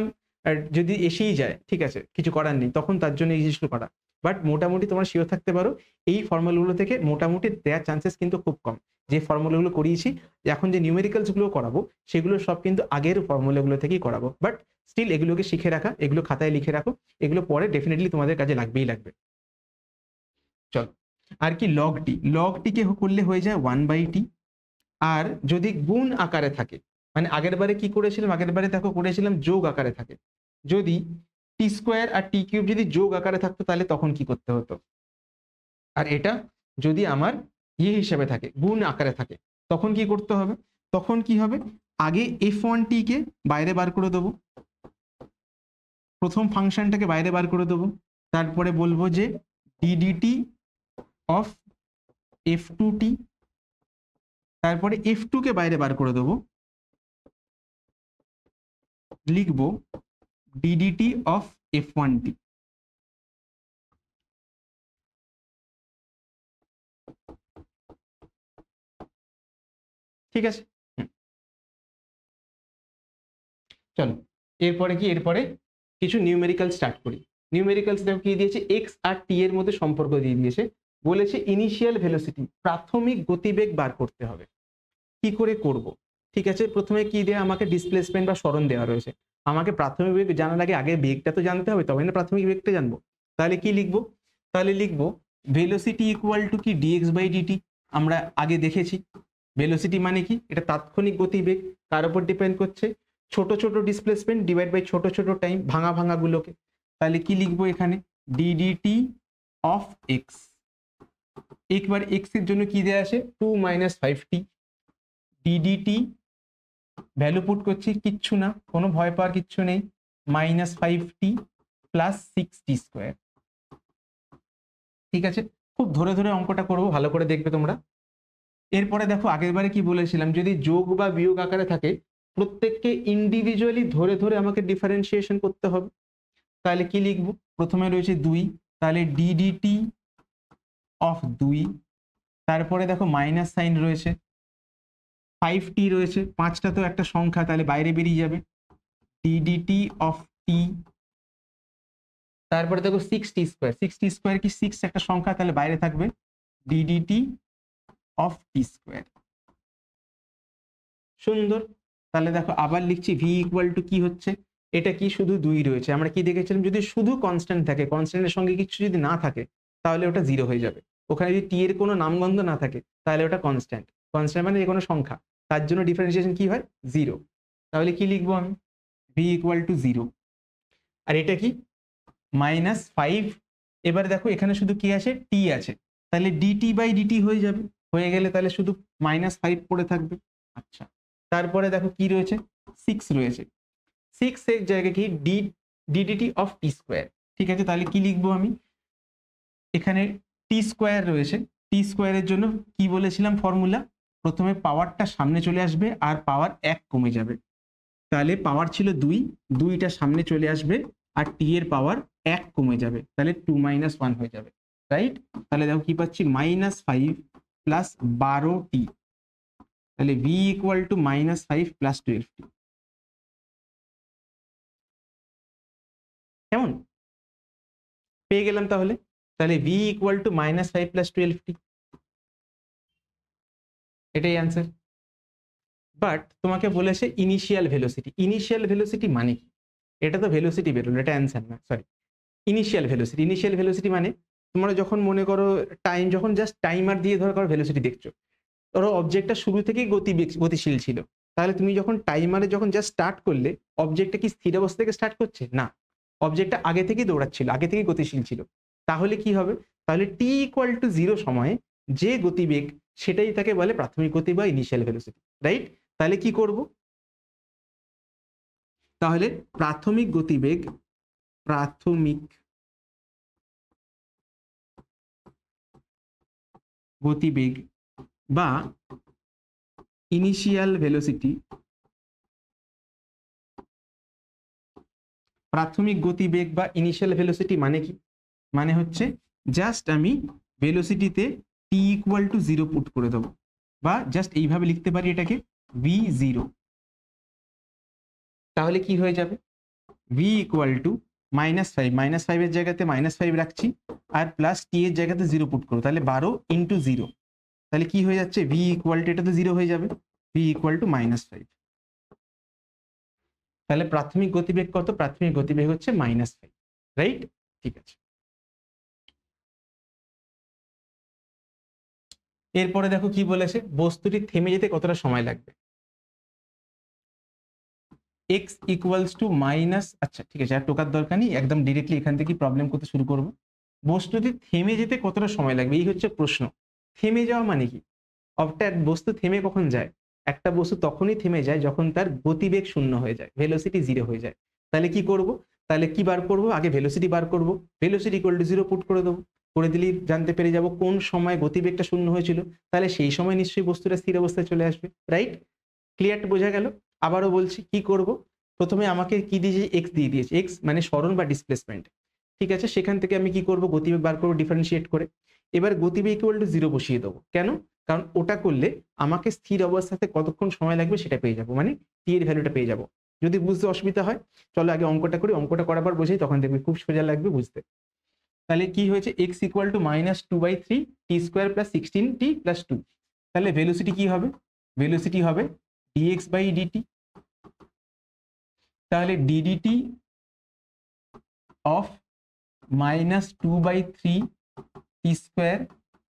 যদি এসেই যায় ঠিক আছে কিছু করার নেই তখন তার জন্য এই জিনিসগুলো করা, বাট মোটামুটি তোমরা শিওর থাকতে পারো এই ফর্মুলাগুলো থেকে মোটামুটি দেওয়ার চান্সেস কিন্তু খুব কম। যে ফর্মুলাগুলো করিয়েছি, এখন যে নিউমেরিক্যালস গুলো করাবো সেগুলো সব কিন্তু আগের ফর্মুলাগুলো থেকেই করাবো, বাট স্টিল এগুলোকে শিখে রাখা, এগুলো খাতায় লিখে রাখো, এগুলো পরে ডেফিনেটলি তোমাদের কাজে লাগবেই লাগবে। চলো, আর কি লগ টি কে করলে হয়ে যায় 1/t, আর যদি গুণ আকারে থাকে, মানে আগের বারে কি করেছিলাম, আগের বারে দেখো করেছিলাম যোগ আকারে থাকে, যদি টি স্কোয়ার আর টি কিউব যদি যোগ আকারে থাকতো তাহলে তখন কি করতে হতো, আর এটা যদি আমার ইয়ে হিসেবে থাকে গুণ আকারে থাকে তখন কি করতে হবে, তখন কি হবে, আগে f1t কে বাইরে বার করে দেবো, প্রথম ফাংশনটাকে বাইরে বার করে দেবো, তারপরে বলবো যে ডিডিটি অফ f2t, তারপরে f2 কে বাইরে বার করে দেবো, লিখবো ডিডিটি অফ f1t। ঠিক আছে, চলো এরপরে কি, এরপরে কিছু নিউমেরিক্যাল স্টার্ট করি। নিউমেরিক্যালস দেখো কি দিয়েছে, এক্স আর টি এর মধ্যে সম্পর্ক দিয়ে দিয়েছে, বলেছে ইনিশিয়াল ভেলোসিটি প্রাথমিক গতিবেগ বার করতে হবে। কি করে করব, ঠিক আছে, প্রথমে কি দেয়া, আমাকে ডিসপ্লেসমেন্ট বা সরণ দেওয়া রয়েছে, আমাকে প্রাথমিক বেগ জানার আগে আগে বেগটা তো জানতে হবে, তবে না প্রাথমিক বেগটা জানবো। তাহলে কি লিখবো, তাহলে লিখবো ভেলোসিটি ইকুয়াল টু কি ডিএক্স বাই ডিটি। আমরা আগে দেখেছি ভেলোসিটি মানে কি, এটা তাৎক্ষণিক গতিবেগ, কার উপর ডিপেন্ড করছে, ছোট ছোট ডিসপ্লেসমেন্ট ডিভাইড বাই ছোট ছোট টাইম, ভাঙা ভাঙা গুলোকে। তাহলে কি লিখবো এখানে, ডিডিটি অফ এক্স একবার এক্স এর জন্য কি দেওয়া আছে 2 - 5t ডিডিটি ভ্যালু পুট করছি, কিচ্ছু না, কোনো ভয় পাওয়ার কিচ্ছু নেই, -5t প্লাস 6t স্কোয়ার। ঠিক আছে, খুব ধরে ধরে অঙ্কটা করবো, ভালো করে দেখবে তোমরা। এরপরে দেখো আগের বারে কি বলেছিলাম, যদি যোগ বা বিয়োগ আকারে থাকে প্রত্যেককে ইন্ডিভিজুয়ালি ধরে ধরে আমাকে ডিফারেন্সিয়েশন করতে হবে। তাহলে কি লিখবো, প্রথমে রয়েছে 2, তাহলে ডিডিটি অফ 2, তারপরে দেখো মাইনাস সাইন রয়েছে, 5t রয়েছে, 5টা তো একটা সংখ্যা তাহলে বাইরে বেরিয়ে যাবে, ডিডিটি অফ টি, তারপরে দেখো 6t স্কোয়ার, 6t স্কোয়ার কি 6 একটা সংখ্যা তাহলে বাইরে থাকবে, ডিডিটি অফ টি স্কোয়ার। সুন্দর, তাহলে দেখো আবার লিখছি ভি ইকুয়াল টু কি হচ্ছে, এটা কি শুধু 2 রয়েছে, আমরা কি দেখেছিলাম যদি শুধু কনস্ট্যান্ট থাকে, কনস্ট্যান্টের সঙ্গে কিছু যদি না থাকে তাহলে ওটা 0 হয়ে যাবে, ওখানে যদি টি এর কোনো নামগন্ধ না থাকে তাহলে ওটা কনস্ট্যান্ট, কনস্ট্যান্ট মানে যে কোনো সংখ্যা, তার জন্য ডিফারেন্সিয়েশন কি হয় 0। তাহলে কি লিখবো আমি, ভি ইকুয়াল টু 0, আর এটা কি -5, এবারে দেখো এখানে শুধু কি আছে টি আছে, তাহলে ডিটি বাই ডিটি হয়ে যাবে, হয়ে গেলে তাহলে শুধু -5 পড়ে থাকবে। আচ্ছা, তারপরে দেখো কি রয়েছে 6 রয়েছে, 6 এর জায়গায় কি ডিডিটি অফ টি স্কোয়ার। ঠিক আছে, তাহলে কি লিখবো আমি, এখানে টি স্কোয়ার রয়েছে, টি স্কোয়ারের জন্য কি বলেছিলাম ফর্মুলা, প্রথমে পাওয়ারটা সামনে চলে আসবে আর পাওয়ার 1 কমে যাবে, তাহলে পাওয়ার ছিল 2, 2টা সামনে চলে আসবে আর টি এর পাওয়ার 1 কমে যাবে, তাহলে 2 - 1 হয়ে যাবে, রাইট। তাহলে দেখো কি পাচ্ছি -5 প্লাস 12t, তাহলে v equal to -5 plus 12t। কেমন পেয়ে গেলাম তাহলে, তাহলে v equal to -5 plus 12t, এটাই অ্যান্সার। বাট তোমাকে বলেছে ইনিশিয়াল ভেলোসিটি, ইনিশিয়াল ভেলোসিটি মানে কি, এটা তো ভেলোসিটি বেরোলো, এটা অ্যান্সার না, sorry initial velocity. Initial velocity মানে তোমরা যখন মনে করো টাইম, যখন জাস্ট টাইমার দিয়ে ধরো কারো ভেলোসিটি দেখছো, ধরো অবজেক্টটা শুরু থেকেই গতিশীল ছিল, তাহলে তুমি যখন টাইমারে যখন জাস্ট স্টার্ট করলে অবজেক্টটা কি স্থির অবস্থা থেকে স্টার্ট করছে না, অবজেক্টটা আগে থেকেই দৌড়াচ্ছিল, আগে থেকেই গতিশীল ছিল, তাহলে কি হবে, তাহলে টি ইকুয়াল টু 0 সময়ে যে গতিবেগ সেটাই তাকে বলে প্রাথমিক গতি বা ইনিশিয়াল ভেলোসিটি, রাইট। তাহলে কি করব, তাহলে প্রাথমিক গতিবেগ বা ইনিশিয়াল ভেলোসিটি, প্রাথমিক গতিবেগ বা ইনিশিয়াল ভেলোসিটি মানে কি, মানে হচ্ছে জাস্ট আমি ভেলোসিটিতে টি ইকুয়াল টু 0 পুট করে দেবো, বা জাস্ট এইভাবে লিখতে পারি এটাকে v0, তাহলে কি হয়ে যাবে v ইকুয়াল টু -5, -5 এর জায়গাতে -5 রাখছি আর প্লাস টি এর জায়গাতে 0 পুট করো, তাহলে 12 × 0, তাহলে কি হয়ে যাচ্ছে v ইকুয়াল টু, এটা তো 0 হয়ে যাবে, v ইকুয়াল টু -5, তাহলে প্রাথমিক গতিবেগ কত, প্রাথমিক গতিবেগ হচ্ছে -5, রাইট। ঠিক আছে, এরপরে দেখো কি বলেছে, বস্তুটি থেমে যেতে কতটা সময় লাগবে, x ইকুয়ালস টু মাইনাস, আচ্ছা ঠিক আছে আর টোকার দরকার নেই, একদম ডিরেক্টলি এখান থেকে প্রবলেম করতে শুরু করব। বস্তুটি থেমে যেতে কতটা সময় লাগবে, এই হচ্ছে প্রশ্ন। থেমে যাওয়া মানে কি, অর্থাৎ বস্তু থেমে কখন যায়, একটা বস্তু তখনই থেমে যায় যখন তার গতিবেগ 0 হয়ে যায়, ভেলোসিটি 0 হয়ে যায়। তাহলে কি করব, তাহলে কি বার করব, আগে ভেলোসিটি বার করব, ভেলোসিটি ইকুয়াল টু 0 পুট করে দেবো, করে দিলেই জানতে পেরে যাব কোন সময় গতিবেগটা 0 হয়েছিল, তাহলে সেই সময় নিশ্চয়ই বস্তুটা স্থির অবস্থায় চলে আসবে, রাইট। ক্লিয়ার, বোঝা গেল। আবারও বলছি কি করব, প্রথমে আমাকে কি দিয়েছে, এক্স দিয়ে দিয়েছে, এক্স মানে সরণ বা ডিসপ্লেসমেন্ট, ঠিক আছে। সেখান থেকে আমি কি করব, গতিবেগ বার করবো ডিফারেন্সিয়েট করে, এবার গতিবেগ ইকুয়াল টু 0 বসিয়ে দেবো, কেন, কারণ ওটা করলে আমাকে স্থির অবস্থাতে কতক্ষণ সময় লাগবে সেটা পেয়ে যাবো, মানে টি এর ভ্যালুটা পেয়ে যাবো। যদি বুঝতে অসুবিধা হয় চলো আগে অঙ্কটা করি, অঙ্কটা করার পর বোঝাই, তখন দেখবে খুব সোজা লাগবে বুঝতে। তাহলে কি হয়েছে, x equal to -2/3 T square plus 16t plus 2, তাহলে ভেলোসিটি কি হবে, ভেলোসিটি হবে dx বাই ডিটি, তাহলে DDT of -2/3 T square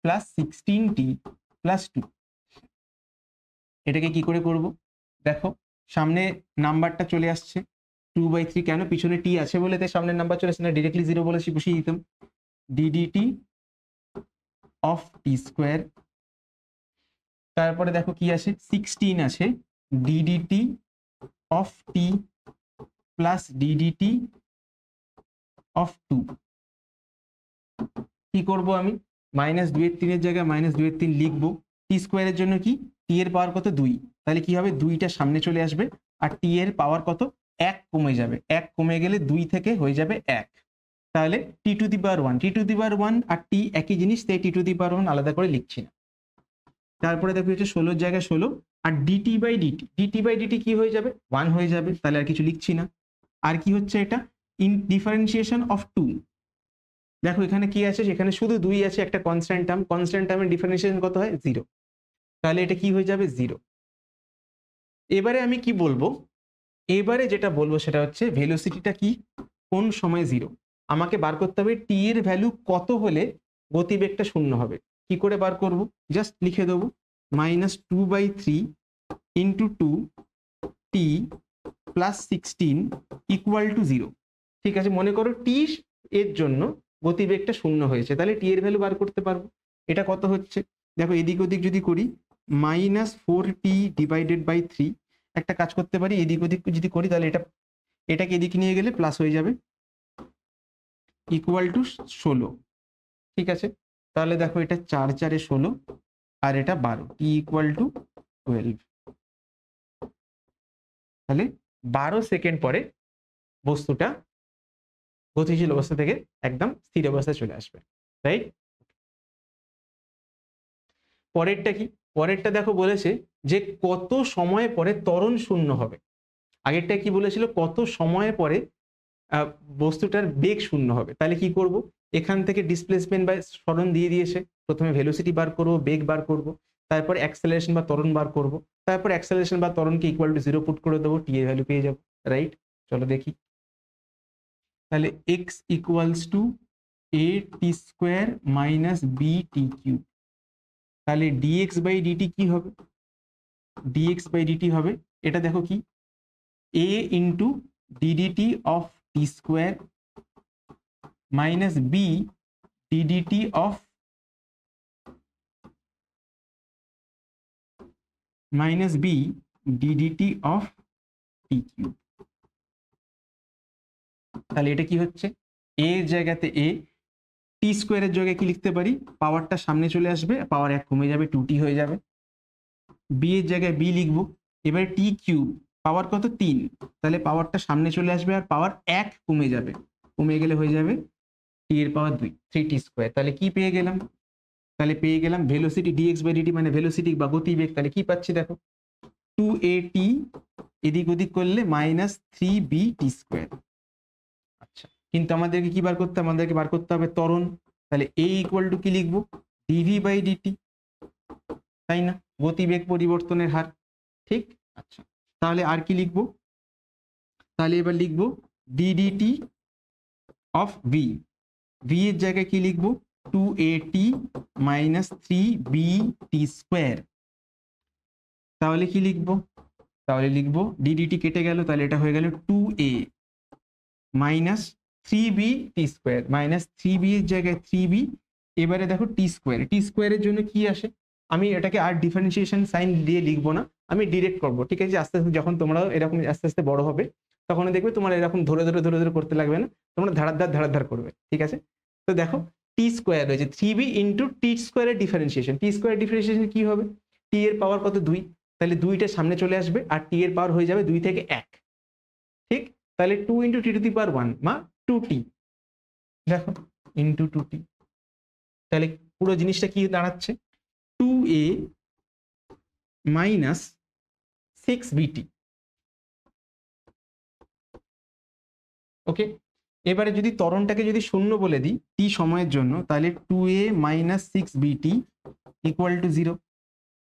plus 16t plus 2, এটাকে কি করে করব, দেখো সামনে নাম্বারটা চলে আসছে 2/3, কেন, পিছনে টি আছে বলে তাই সামনের নাম্বার চলে আসছে, না ডিরেক্টলি 0 বলেছি বসিয়ে দিতাম, ডিডিটি অফ টি স্কোয়ার, তারপরে দেখো কি আছে 16 আছে DDT of T plus DDT of 2। কি করব আমি -2/3 জায়গায় -2/3 লিখবো। টি স্কোয়ারের জন্য কি টি এর পাওয়ার কত 2, তাহলে কি হবে 2টা সামনে চলে আসবে আর টি এর পাওয়ার কত 1 কমে যাবে, 1 কমে গেলে 2 থেকে হয়ে যাবে 1, তাহলে টি to the power 1, T to the পাওয়ার 1 আর টি একই জিনিস, তাই টি টু দি পাওয়ার 1 আলাদা করে লিখছি না। তারপরে দেখো হচ্ছে 16 জায়গায় 16 আর dt by dt, dt by DT কি হয়ে যাবে 1 হয়ে যাবে, তাহলে আর কিছু লিখছি না। আর কি হচ্ছে এটা ইন ডিফারেন্সিয়েশন অফ 2, দেখো এখানে কি আছে সেখানে শুধু 2 আছে, একটা কনস্ট্যান্ট টার্মের ডিফারেন্সিয়েশন কত হয় 0, তাহলে এটা কি হয়ে যাবে 0। এবারে আমি কি বলবো, এবারে যেটা বলবো সেটা হচ্ছে ভেলোসিটিটা কি কোন সময় 0, আমাকে বার করতে হবে টি এর ভ্যালু কত হলে গতিবেগটা শূন্য হবে। কি করে বার করব, জাস্ট লিখে দেবো -2/3 into 2 T plus 16 equal to 0। ঠিক আছে, মনে করো টি এর জন্য গতিবেগটা শূন্য হয়েছে, তাহলে টি এর ভ্যালু বার করতে পারবো। এটা কত হচ্ছে দেখো, এদিক ওদিক যদি করি -4t ডিভাইডেড বাই 3, একটা কাজ করতে পারি এদিক ওদিক যদি করি তাহলে এটাকে এদিকে নিয়ে গেলে প্লাস হয়ে যাবে ইকুয়াল টু 16। ঠিক আছে, তাহলে দেখো এটা 4 4 16 আর এটা 12, টি ইকুয়াল টু 12, তাহলে 12 সেকেন্ড পরে বস্তুটা গতিশীল অবস্থা থেকে একদম স্থির অবস্থায় চলে আসবে, রাইট। পরেরটা কি, পরেরটা দেখো বলেছে যে কত সময় পরে ত্বরণ শূন্য হবে। আগেরটা কি বলেছিল কত সময় পরে বস্তুটার বেগ শূন্য হবে, তাহলে কি করব এখান থেকে ডিসপ্লেসমেন্ট বা সরণ দিয়ে দিয়েছে, প্রথমে ভেলোসিটি বার করব, বেগ বার করব, তারপর অ্যাক্সেলারেশন বা ত্বরণ বার করব, তারপর অ্যাক্সেলারেশন বা ত্বরণকে ইকুয়াল টু 0 পুট করে দেবো, টি এর ভ্যালু পেয়ে যাব, রাইট। চলো দেখি, তাহলে x equals to a T square minus B T cube, তাহলে dx বাই ডিটি কি হবে, dx বাই ডিটি হবে এটা দেখো কি a into DDT of T square minus B DDT of minus B DDT of T cube. তাহলে এটা কি হচ্ছে a এর জায়গাতে a, টি স্কোয়ারের জায়গায় কি লিখতে পারি পাওয়ারটা সামনে চলে আসবে, পাওয়ার 1 কমে যাবে 2t হয়ে যাবে, বি এর জায়গায় বি লিখবো, এবারে টি কিউব পাওয়ার কত 3, তাহলে পাওয়ারটা সামনে চলে আসবে আর পাওয়ার 1 কমে যাবে, কমে গেলে হয়ে যাবে টি এর পাওয়ার 2 3t স্কোয়ার। তাহলে কি পেয়ে গেলাম, তাহলে পেয়ে গেলাম ভেলোসিটি dx বাই dt মানে ভেলোসিটি বা গতিবেগ, তাহলে কি পাচ্ছি দেখো 2at এদিক ওদিক করলে -3bt স্কোয়ার। আচ্ছা, কিন্তু আমাদেরকে কি বার করতে হবে, আমাদেরকে বার করতে হবে ত্বরণ, তাহলে a ইকুয়াল টু কি লিখবো dv বাই dt, তাই না, গতিবেগ পরিবর্তনের হার, ঠিক। আচ্ছা, তাহলে আর কি লিখবো, তাহলে এবার লিখবো ddt অফ v, v এর জায়গায় কি লিখবো 2at মাইনাস 3bt স্কোয়ার, তাহলে কি লিখবো, তাহলে লিখবো ডিডিটি কেটে গেল, তাহলে এটা হয়ে গেল 2a minus 3bt square, minus 3b এর জায়গায় 3b, এবারে দেখো টি স্কোয়ার, টি স্কোয়ারের জন্য কি আসে, আমি এটাকে আর ডিফারেন্সিয়েশন সাইন দিয়ে লিখবো না, আমি ডিরেক্ট করবো, ঠিক আছে। আস্তে আস্তে যখন তোমরাও এরকম আস্তে আস্তে বড় হবে তখন দেখবে তোমার এরকম ধরে ধরে ধরে ধরে করতে লাগবে না, তোমরা ধারার করবে, ঠিক আছে। তো দেখো টি স্কোয়ার রয়েছে 3b ইন্টু টি স্কোয়ারের ডিফারেন্সিয়েশন, টি স্কোয়ারের ডিফারেন্সিয়েশন কি হবে, টি এর পাওয়ার কত 2, তাহলে 2টা সামনে চলে আসবে আর টি এর পাওয়ার হয়ে যাবে 2 থেকে 1, ঠিক। তাহলে 2 ইন্টু টি টু দি পাওয়ার 1 মা 2t, দেখো ইন্টু 2t, তাহলে পুরো জিনিসটা কি দাঁড়াচ্ছে 2a মাইনাস 6bt। ওকে, এবারে যদি ত্বরণটাকে যদি শূন্য বলে দিই টি সময়ের জন্য, তাহলে 2a minus 6bt equal to 0,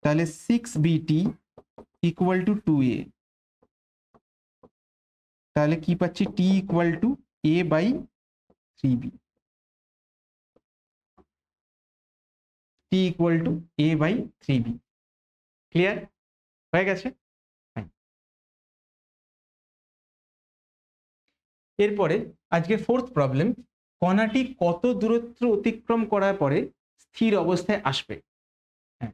তাহলে 6bt ইকুয়াল টু 2a, তাহলে কি পাচ্ছি t equal to a by 3b, t equal to a by 3b, clear হয়ে গেছে। এরপরে আজকে ফোর্থ প্রবলেম, কণাটি কত দূরত্ব অতিক্রম করার পরে স্থির অবস্থায় আসবে। হ্যাঁ,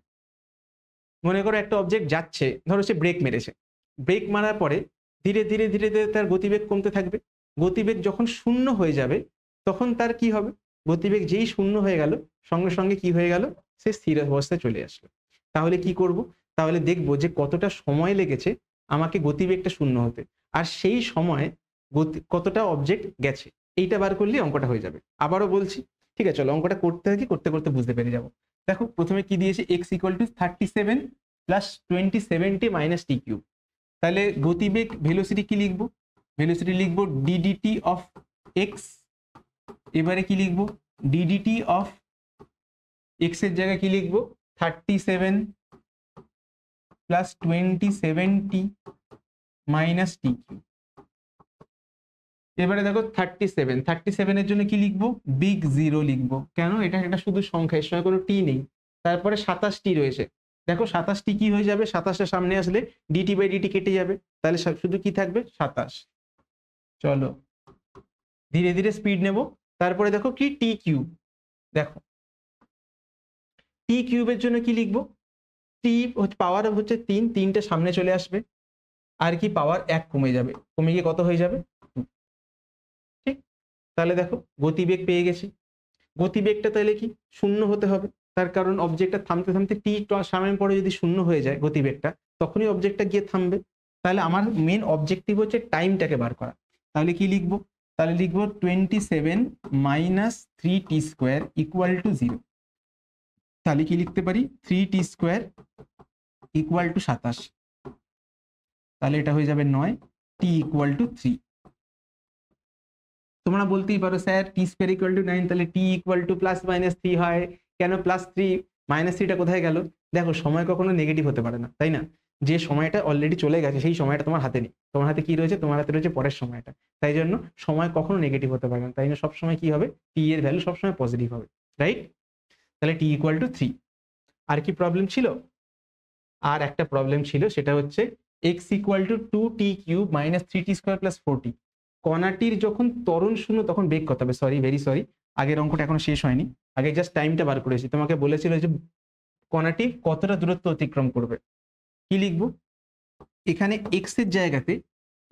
মনে করো একটা অবজেক্ট যাচ্ছে, ধরো সে ব্রেক মেরেছে, ব্রেক মারার পরে ধীরে ধীরে ধীরে ধীরে তার গতিবেগ কমতে থাকবে। গতিবেগ যখন শূন্য হয়ে যাবে তখন তার কি হবে? গতিবেগ যেই শূন্য হয়ে গেল সঙ্গে সঙ্গে কি হয়ে গেল? সে স্থির অবস্থায় চলে আসলো। তাহলে কি করব? তাহলে দেখবো যে কতটা সময় লেগেছে আমাকে গতিবেগটা শূন্য হতে, আর সেই সময় কতটা অবজেক্ট গেছে, এইটা বার করলে অঙ্কটা হয়ে যাবে। আবারও বলছি, ঠিক আছে, চলো অঙ্কটা করতে থাকি, করতে করতে বুঝতে পেরে যাবো। দেখো প্রথমে কি দিয়েছে, x equal to 37 plus 2070 minus T cube. তাহলে গতিবেগ ভেলোসিটি কি লিখবো? ভেলোসিটি লিখবো ডিডিটি অফ এক্স। এবারে কি লিখবো? ডিডিটি অফ এক্স এর জায়গায় কি লিখবো? 37 প্লাস 2070 মাইনাস টি কিউব। এবারে দেখো 37 এর জন্য কি লিখবো? বিগ জিরো লিখবো। কেন? এটা একটা শুধু সংখ্যা, এর সঙ্গে কোনো টি নেই। তারপরে 27টি রয়েছে, দেখো 27টি কি হয়ে যাবে? 27টা সামনে আসলে ডিটি বাই ডিটি কেটে যাবে, তাহলে শুধু কি থাকবে? 27। চলো ধীরে ধীরে স্পিড নেব। তারপরে দেখো কি টি কিউব, দেখো টি কিউবের জন্য কি লিখবো? টি পাওয়ার হচ্ছে 3, 3টে সামনে চলে আসবে, আর কি পাওয়ার 1 কমে যাবে, কমে গিয়ে কত হয়ে যাবে? ঠিক। তাহলে দেখো গতিবেগ পেয়ে গেছি। গতিবেগটা তাহলে কি শূন্য হতে হবে, তার কারণ অবজেক্টটা থামতে থামতে টি সময়ের পরে যদি শূন্য হয়ে যায় গতিবেগটা, তখনই অবজেক্টটা গিয়ে থামবে। তাহলে আমার মেন অবজেক্টিভ হচ্ছে টাইমটাকে বার করা। তাহলে কি লিখবো? তাহলে লিখবো 27 minus 3t square equal to 0। তাহলে কি লিখতে পারি? 3t square equal to 27। তাহলে এটা হয়ে যাবে 9, t ইকুয়াল টু 3। তোমরা বলতেই পারো sir T square equal to 9, তাহলে টি ইকুয়াল টু প্লাস মাইনাস 3 হয় কেন? প্লাস 3 মাইনাস 3টা কোথায় গেল? দেখো সময় কখনো নেগেটিভ হতে পারে না, তাই না? যে সময়টা অলরেডি চলে গেছে সেই সময়টা তোমার হাতে নেই। তোমার হাতে কি রয়েছে? তোমার হাতে রয়েছে পরের সময়টা। তাই জন্য সময় কখনো নেগেটিভ হতে পারে না, তাই জন্য সবসময় কি হবে? টি এর ভ্যালু সবসময় পজিটিভ হবে, রাইট? তাহলে টি ইকুয়াল টু 3। আর কি প্রবলেম ছিল? আর একটা প্রবলেম ছিল, সেটা হচ্ছে x equal to 2t cube minus 3t square plus 4t। কণাটির যখন ত্বরণ শূন্য তখন বেগ কত হবে? সরি, ভেরি সরি, আগের অঙ্কটা এখনো শেষ হয়নি, আগে জাস্ট টাইমটা বার করেছি। তোমাকে বলেছিল যে কণাটি কতটা দূরত্ব অতিক্রম করবে। কি লিখবো? এখানে এক্স এর জায়গাতে,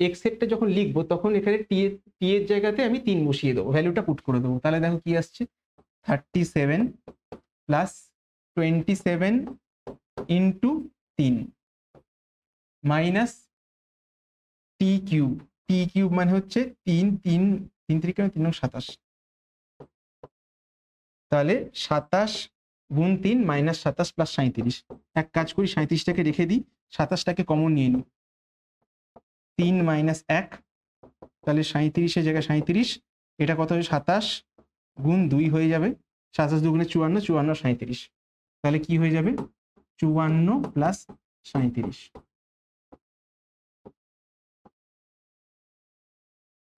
এক্স এরটা যখন লিখবো তখন এখানে টি এর জায়গাতে আমি 3 বসিয়ে দেবো, ভ্যালুটা পুট করে দেবো। তাহলে দেখো কি আসছে? 37 প্লাস 27 ইন্টু 3 মাইনাস টি কিউব। টি কিউব মানে হচ্ছে 3 3 3 3 3 27। তাহলে 27 গুণ 3 মাইনাস 27 প্লাস 37। এক কাজ করি, 37টাকে রেখে দিই, 27টাকে কমন নিয়ে নিই। 3 মাইনাস 1, তাহলে 37-এর জায়গায় 37, এটা কত হবে? 27 গুণ 2 হয়ে যাবে, 27 দুগুণে 54, 54 37। তাহলে কি হয়ে যাবে? 54 প্লাস 37।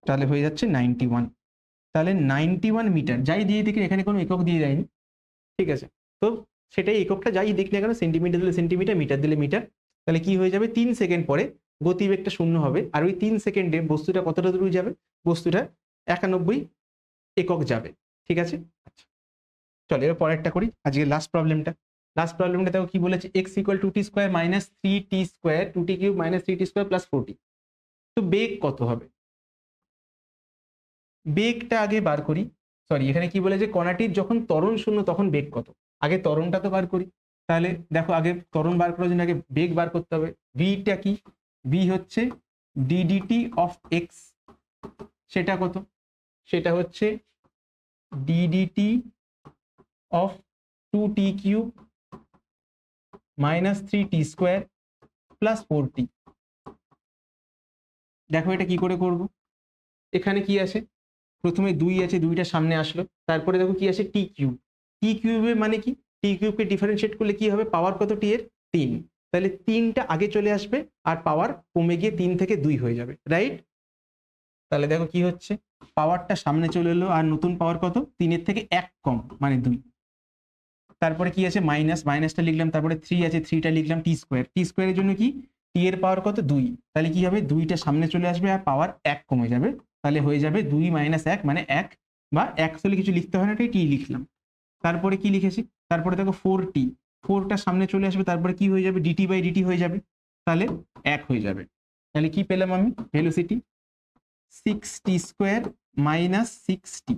তাহলে হয়ে যাচ্ছে 91। তাহলে 91 মিটার, যাই দিয়ে দেখি এখানে কোনো একক দিয়ে দেয়নি, ঠিক আছে? তো সেটাই এককটা যাই দিক না কেন, সেন্টিমিটার দিলে সেন্টিমিটার, মিটার দিলে মিটার। তাহলে কি হয়ে যাবে? 3 সেকেন্ড পরে গতিবেগটা শূন্য হবে, আর ওই 3 সেকেন্ডে বস্তুটা কতটা দূর যাবে? বস্তুটা 91 একক যাবে, ঠিক আছে? আচ্ছা চলো এবার পরেরটা করি, আজকে লাস্ট প্রবলেমটা। লাস্ট প্রবলেমটা দেখো কি বলেছে, x equal to T square minus 3t square 2t cube minus 3t square plus 4t। তো বেগ কত হবে? বেগটা আগে বার করি। সরি, এখানে কি বলেছে? কণাটির যখন ত্বরণ শূন্য তখন বেগ কত? আগে ত্বরণটা তো বার করি। তাহলে দেখো আগে ত্বরণ বার করার জন্য আগে বেগ বার করতে হবে। বিটা কি? বি হচ্ছে ডিডিটি অফ এক্স। সেটা কত? সেটা হচ্ছে DDT of 2t cube minus 3t square plus 4t। দেখো এটা কি করে করব? এখানে কি আছে? প্রথমে 2 আছে, 2টা সামনে আসলো, তারপরে দেখো কি আছে? টি কিউব। টি কিউবের মানে কি? টি কিউবকে ডিফারেন্সিয়েট করলে কি হবে? পাওয়ার কত টি এর? 3। তাহলে 3টা আগে চলে আসবে আর পাওয়ার কমে গিয়ে 3 থেকে 2 হয়ে যাবে, রাইট? তাহলে দেখো কি হচ্ছে, পাওয়ারটা সামনে চলে এলো, আর নতুন পাওয়ার কত? 3-এর থেকে 1 কম মানে 2। তারপরে কি আছে? মাইনাস, মাইনাসটা লিখলাম, তারপরে 3 আছে, 3টা লিখলাম। টি স্কোয়ার, টি স্কোয়ারের জন্য কি? টি এর পাওয়ার কত? 2। তাহলে কি হবে? 2টা সামনে চলে আসবে আর পাওয়ার 1 কমে যাবে, তাহলে হয়ে যাবে 2 মাইনাস 1 মানে 1, বা 1 হলে কিছু লিখতে হয় না, টি লিখলাম। তারপরে কি লিখেছি, তারপরে দেখো 4t, 4টা সামনে চলে আসবে, তারপরে কি হয়ে যাবে, dt/dt হয়ে যাবে, তাহলে 1 হয়ে যাবে। তাহলে কি পেলাম আমি, ভেলোসিটি 6t² - 6t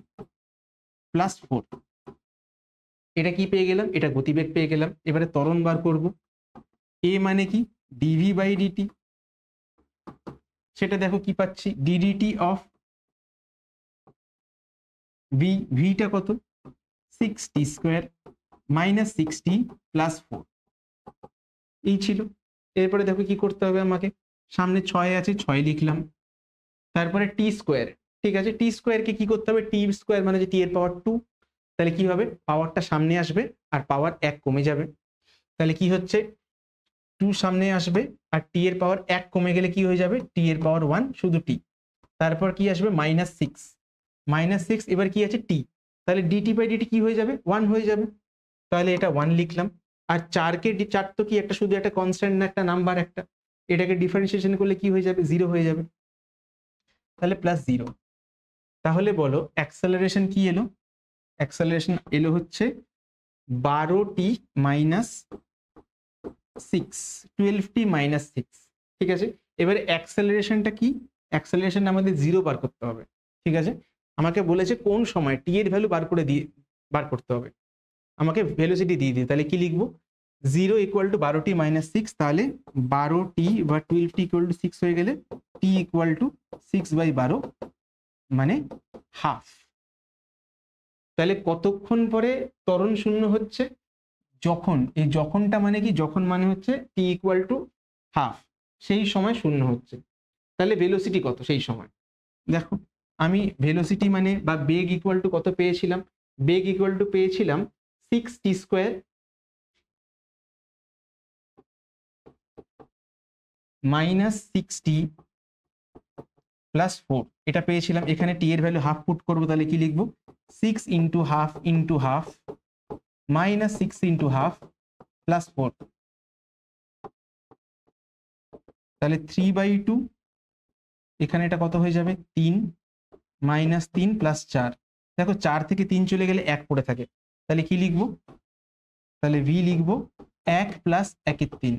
+ 4। এটা কি পেয়ে গেলাম, এটা গতিবেগ পেয়ে গেলাম। এবারে ত্বরণ বার করব। a মানে কি, dv/dt, সেটা দেখো কি পাচ্ছি, ddt অফ v, vটা কত, 6t² - 6t + 4, এই ছিল। এরপরে দেখো কি করতে হবে আমাকে, সামনে 6 আছে, 6 লিখলাম, তারপরে t², ঠিক আছে, t² কে কি করতে হবে, t² মানে যে t এর পাওয়ার 2, তাহলে কি হবে, পাওয়ারটা সামনে আসবে আর পাওয়ার 1 কমে যাবে। তাহলে কি হচ্ছে, 2 সামনে আসবে আর t এর পাওয়ার 1 কমে গেলে কি হয়ে যাবে, t এর পাওয়ার 1 শুধু t, তারপর কি আসবে, -6, এবার কি আছে t, তাহলে dt/dt কি হয়ে যাবে, 1 হয়ে যাবে, তাহলে এটা 1 লিখলাম। আর 4 তো কি একটা শুধু একটা কনস্ট্যান্ট না, একটা নাম্বার একটা, এটাকে ডিফারেন্সিয়েশন করলে কি হয়ে যাবে, 0 হয়ে যাবে, তাহলে +0। তাহলে বলো অ্যাক্সেলারেশন কি এলো, অ্যাক্সেলারেশন এলো হচ্ছে 12t - 6, 12t - 6, ঠিক আছে। এবারে অ্যাক্সেলারেশনটা কি, অ্যাক্সেলারেশন আমাদের 0 বার করতে হবে, ঠিক আছে। আমাকে বলেছে কোন সময় t এর ভ্যালু বার করতে হবে, আমাকে ভেলোসিটি দিয়ে দিই, তাহলে কি লিখবো, 0 = 12t - 6, তাহলে 12t বা 12t = 6 হয়ে গেলে t = 6/12 মানে হাফ। তাহলে কতক্ষণ পরে ত্বরণ শূন্য হচ্ছে, যখন, এই যখনটা মানে কি, যখন মানে হচ্ছে t = হাফ, সেই সময় শূন্য হচ্ছে। তাহলে ভেলোসিটি কত সেই সময়, দেখো আমি ভেলোসিটি মানে বা বেগ ইকুয়াল টু কত পেয়েছিলাম, বেগ ইকুয়াল টু পেয়েছিলাম 6t² - 6t + 4, এটা পেয়েছিলাম। এখানে t এর ভ্যালু হাফ পুট করবো, তাহলে কি লিখবো, 6 × ½ × ½ - 6 × ½ + 4, তাহলে 3/2, এখানে এটা কত হয়ে যাবে, 3 - 3 + 4, দেখো 4 থেকে 3 চলে গেলে 1 পড়ে থাকে, তাহলে কি লিখবো, তাহলে v লিখবো 1 + 1 × 3,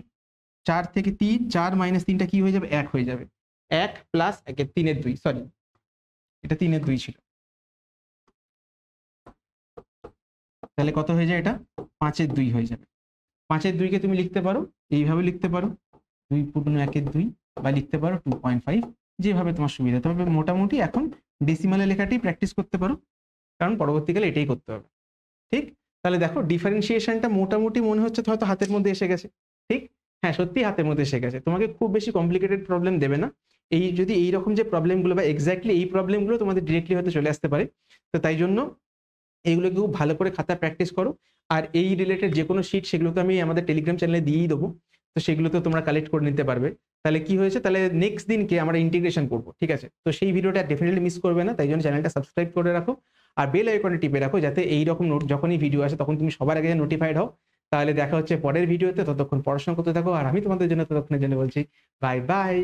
4 থেকে 3, 4 - 3টা কি হয়ে যাবে, 1 হয়ে যাবে, 1 + 1 × 3 এর 2, সরি এটা 3 এর 2 ছিল, তাহলে কত হয়ে যায়, এটা 5 এর 2 হয়ে যাবে। 5 এর 2 কে তুমি লিখতে পারো এইভাবে লিখতে পারো, 2 × 1 = 2, বা লিখতে পারো 2.5, যেভাবে তোমার সুবিধা। তবে মোটামুটি এখন ডেসিমালে লেখাটাই প্র্যাকটিস করতে পারো, কারণ পরবর্তীকালে এটাই করতে হবে, ঠিক। তাহলে দেখো ডিফারেন্সিয়েশনটা মোটামুটি মনে হচ্ছে হয়তো হাতের মধ্যে এসে গেছে, ঠিক, হ্যাঁ সত্যি হাতের মধ্যে এসে গেছে, তোমাকে খুব বেশি কমপ্লিকেটেড প্রবলেম দেবে না। এই যদি এইরকম যে প্রবলেমগুলো বা এক্স্যাক্টলি এই প্রবলেমগুলো তোমাদের ডিরেক্টলি হয়তো চলে আসতে পারে, তো তাই জন্য এইগুলোকে খুব ভালো করে খাতা প্র্যাকটিস করো। আর এই রিলেটেড যে কোনো শিট, সেগুলো তো আমি আমাদের টেলিগ্রাম চ্যানেলে দিয়েই দেবো, তো সেগুলোতে তোমরা কালেক্ট করে নিতে পারবে। তাহলে কি হয়েছে, তাহলে নেক্সট দিনকে আমরা ইন্টিগ্রেশন করবো, ঠিক আছে। তো সেই ভিডিওটা ডেফিনেটলি মিস করবে না, তাই জন্য চ্যানেলটা সাবস্ক্রাইব করে রাখো আর বেল আইকনে টিপে রাখো, যাতে এইরকম যখনই ভিডিও আসে তখন তুমি সবার আগে নোটিফাইড হও। তাহলে দেখা হচ্ছে পরের ভিডিওতে, ততক্ষণ পড়াশোনা করতে থাকো, আর আমি তোমাদের জন্য ততক্ষণের জন্য বলছি বাই বাই।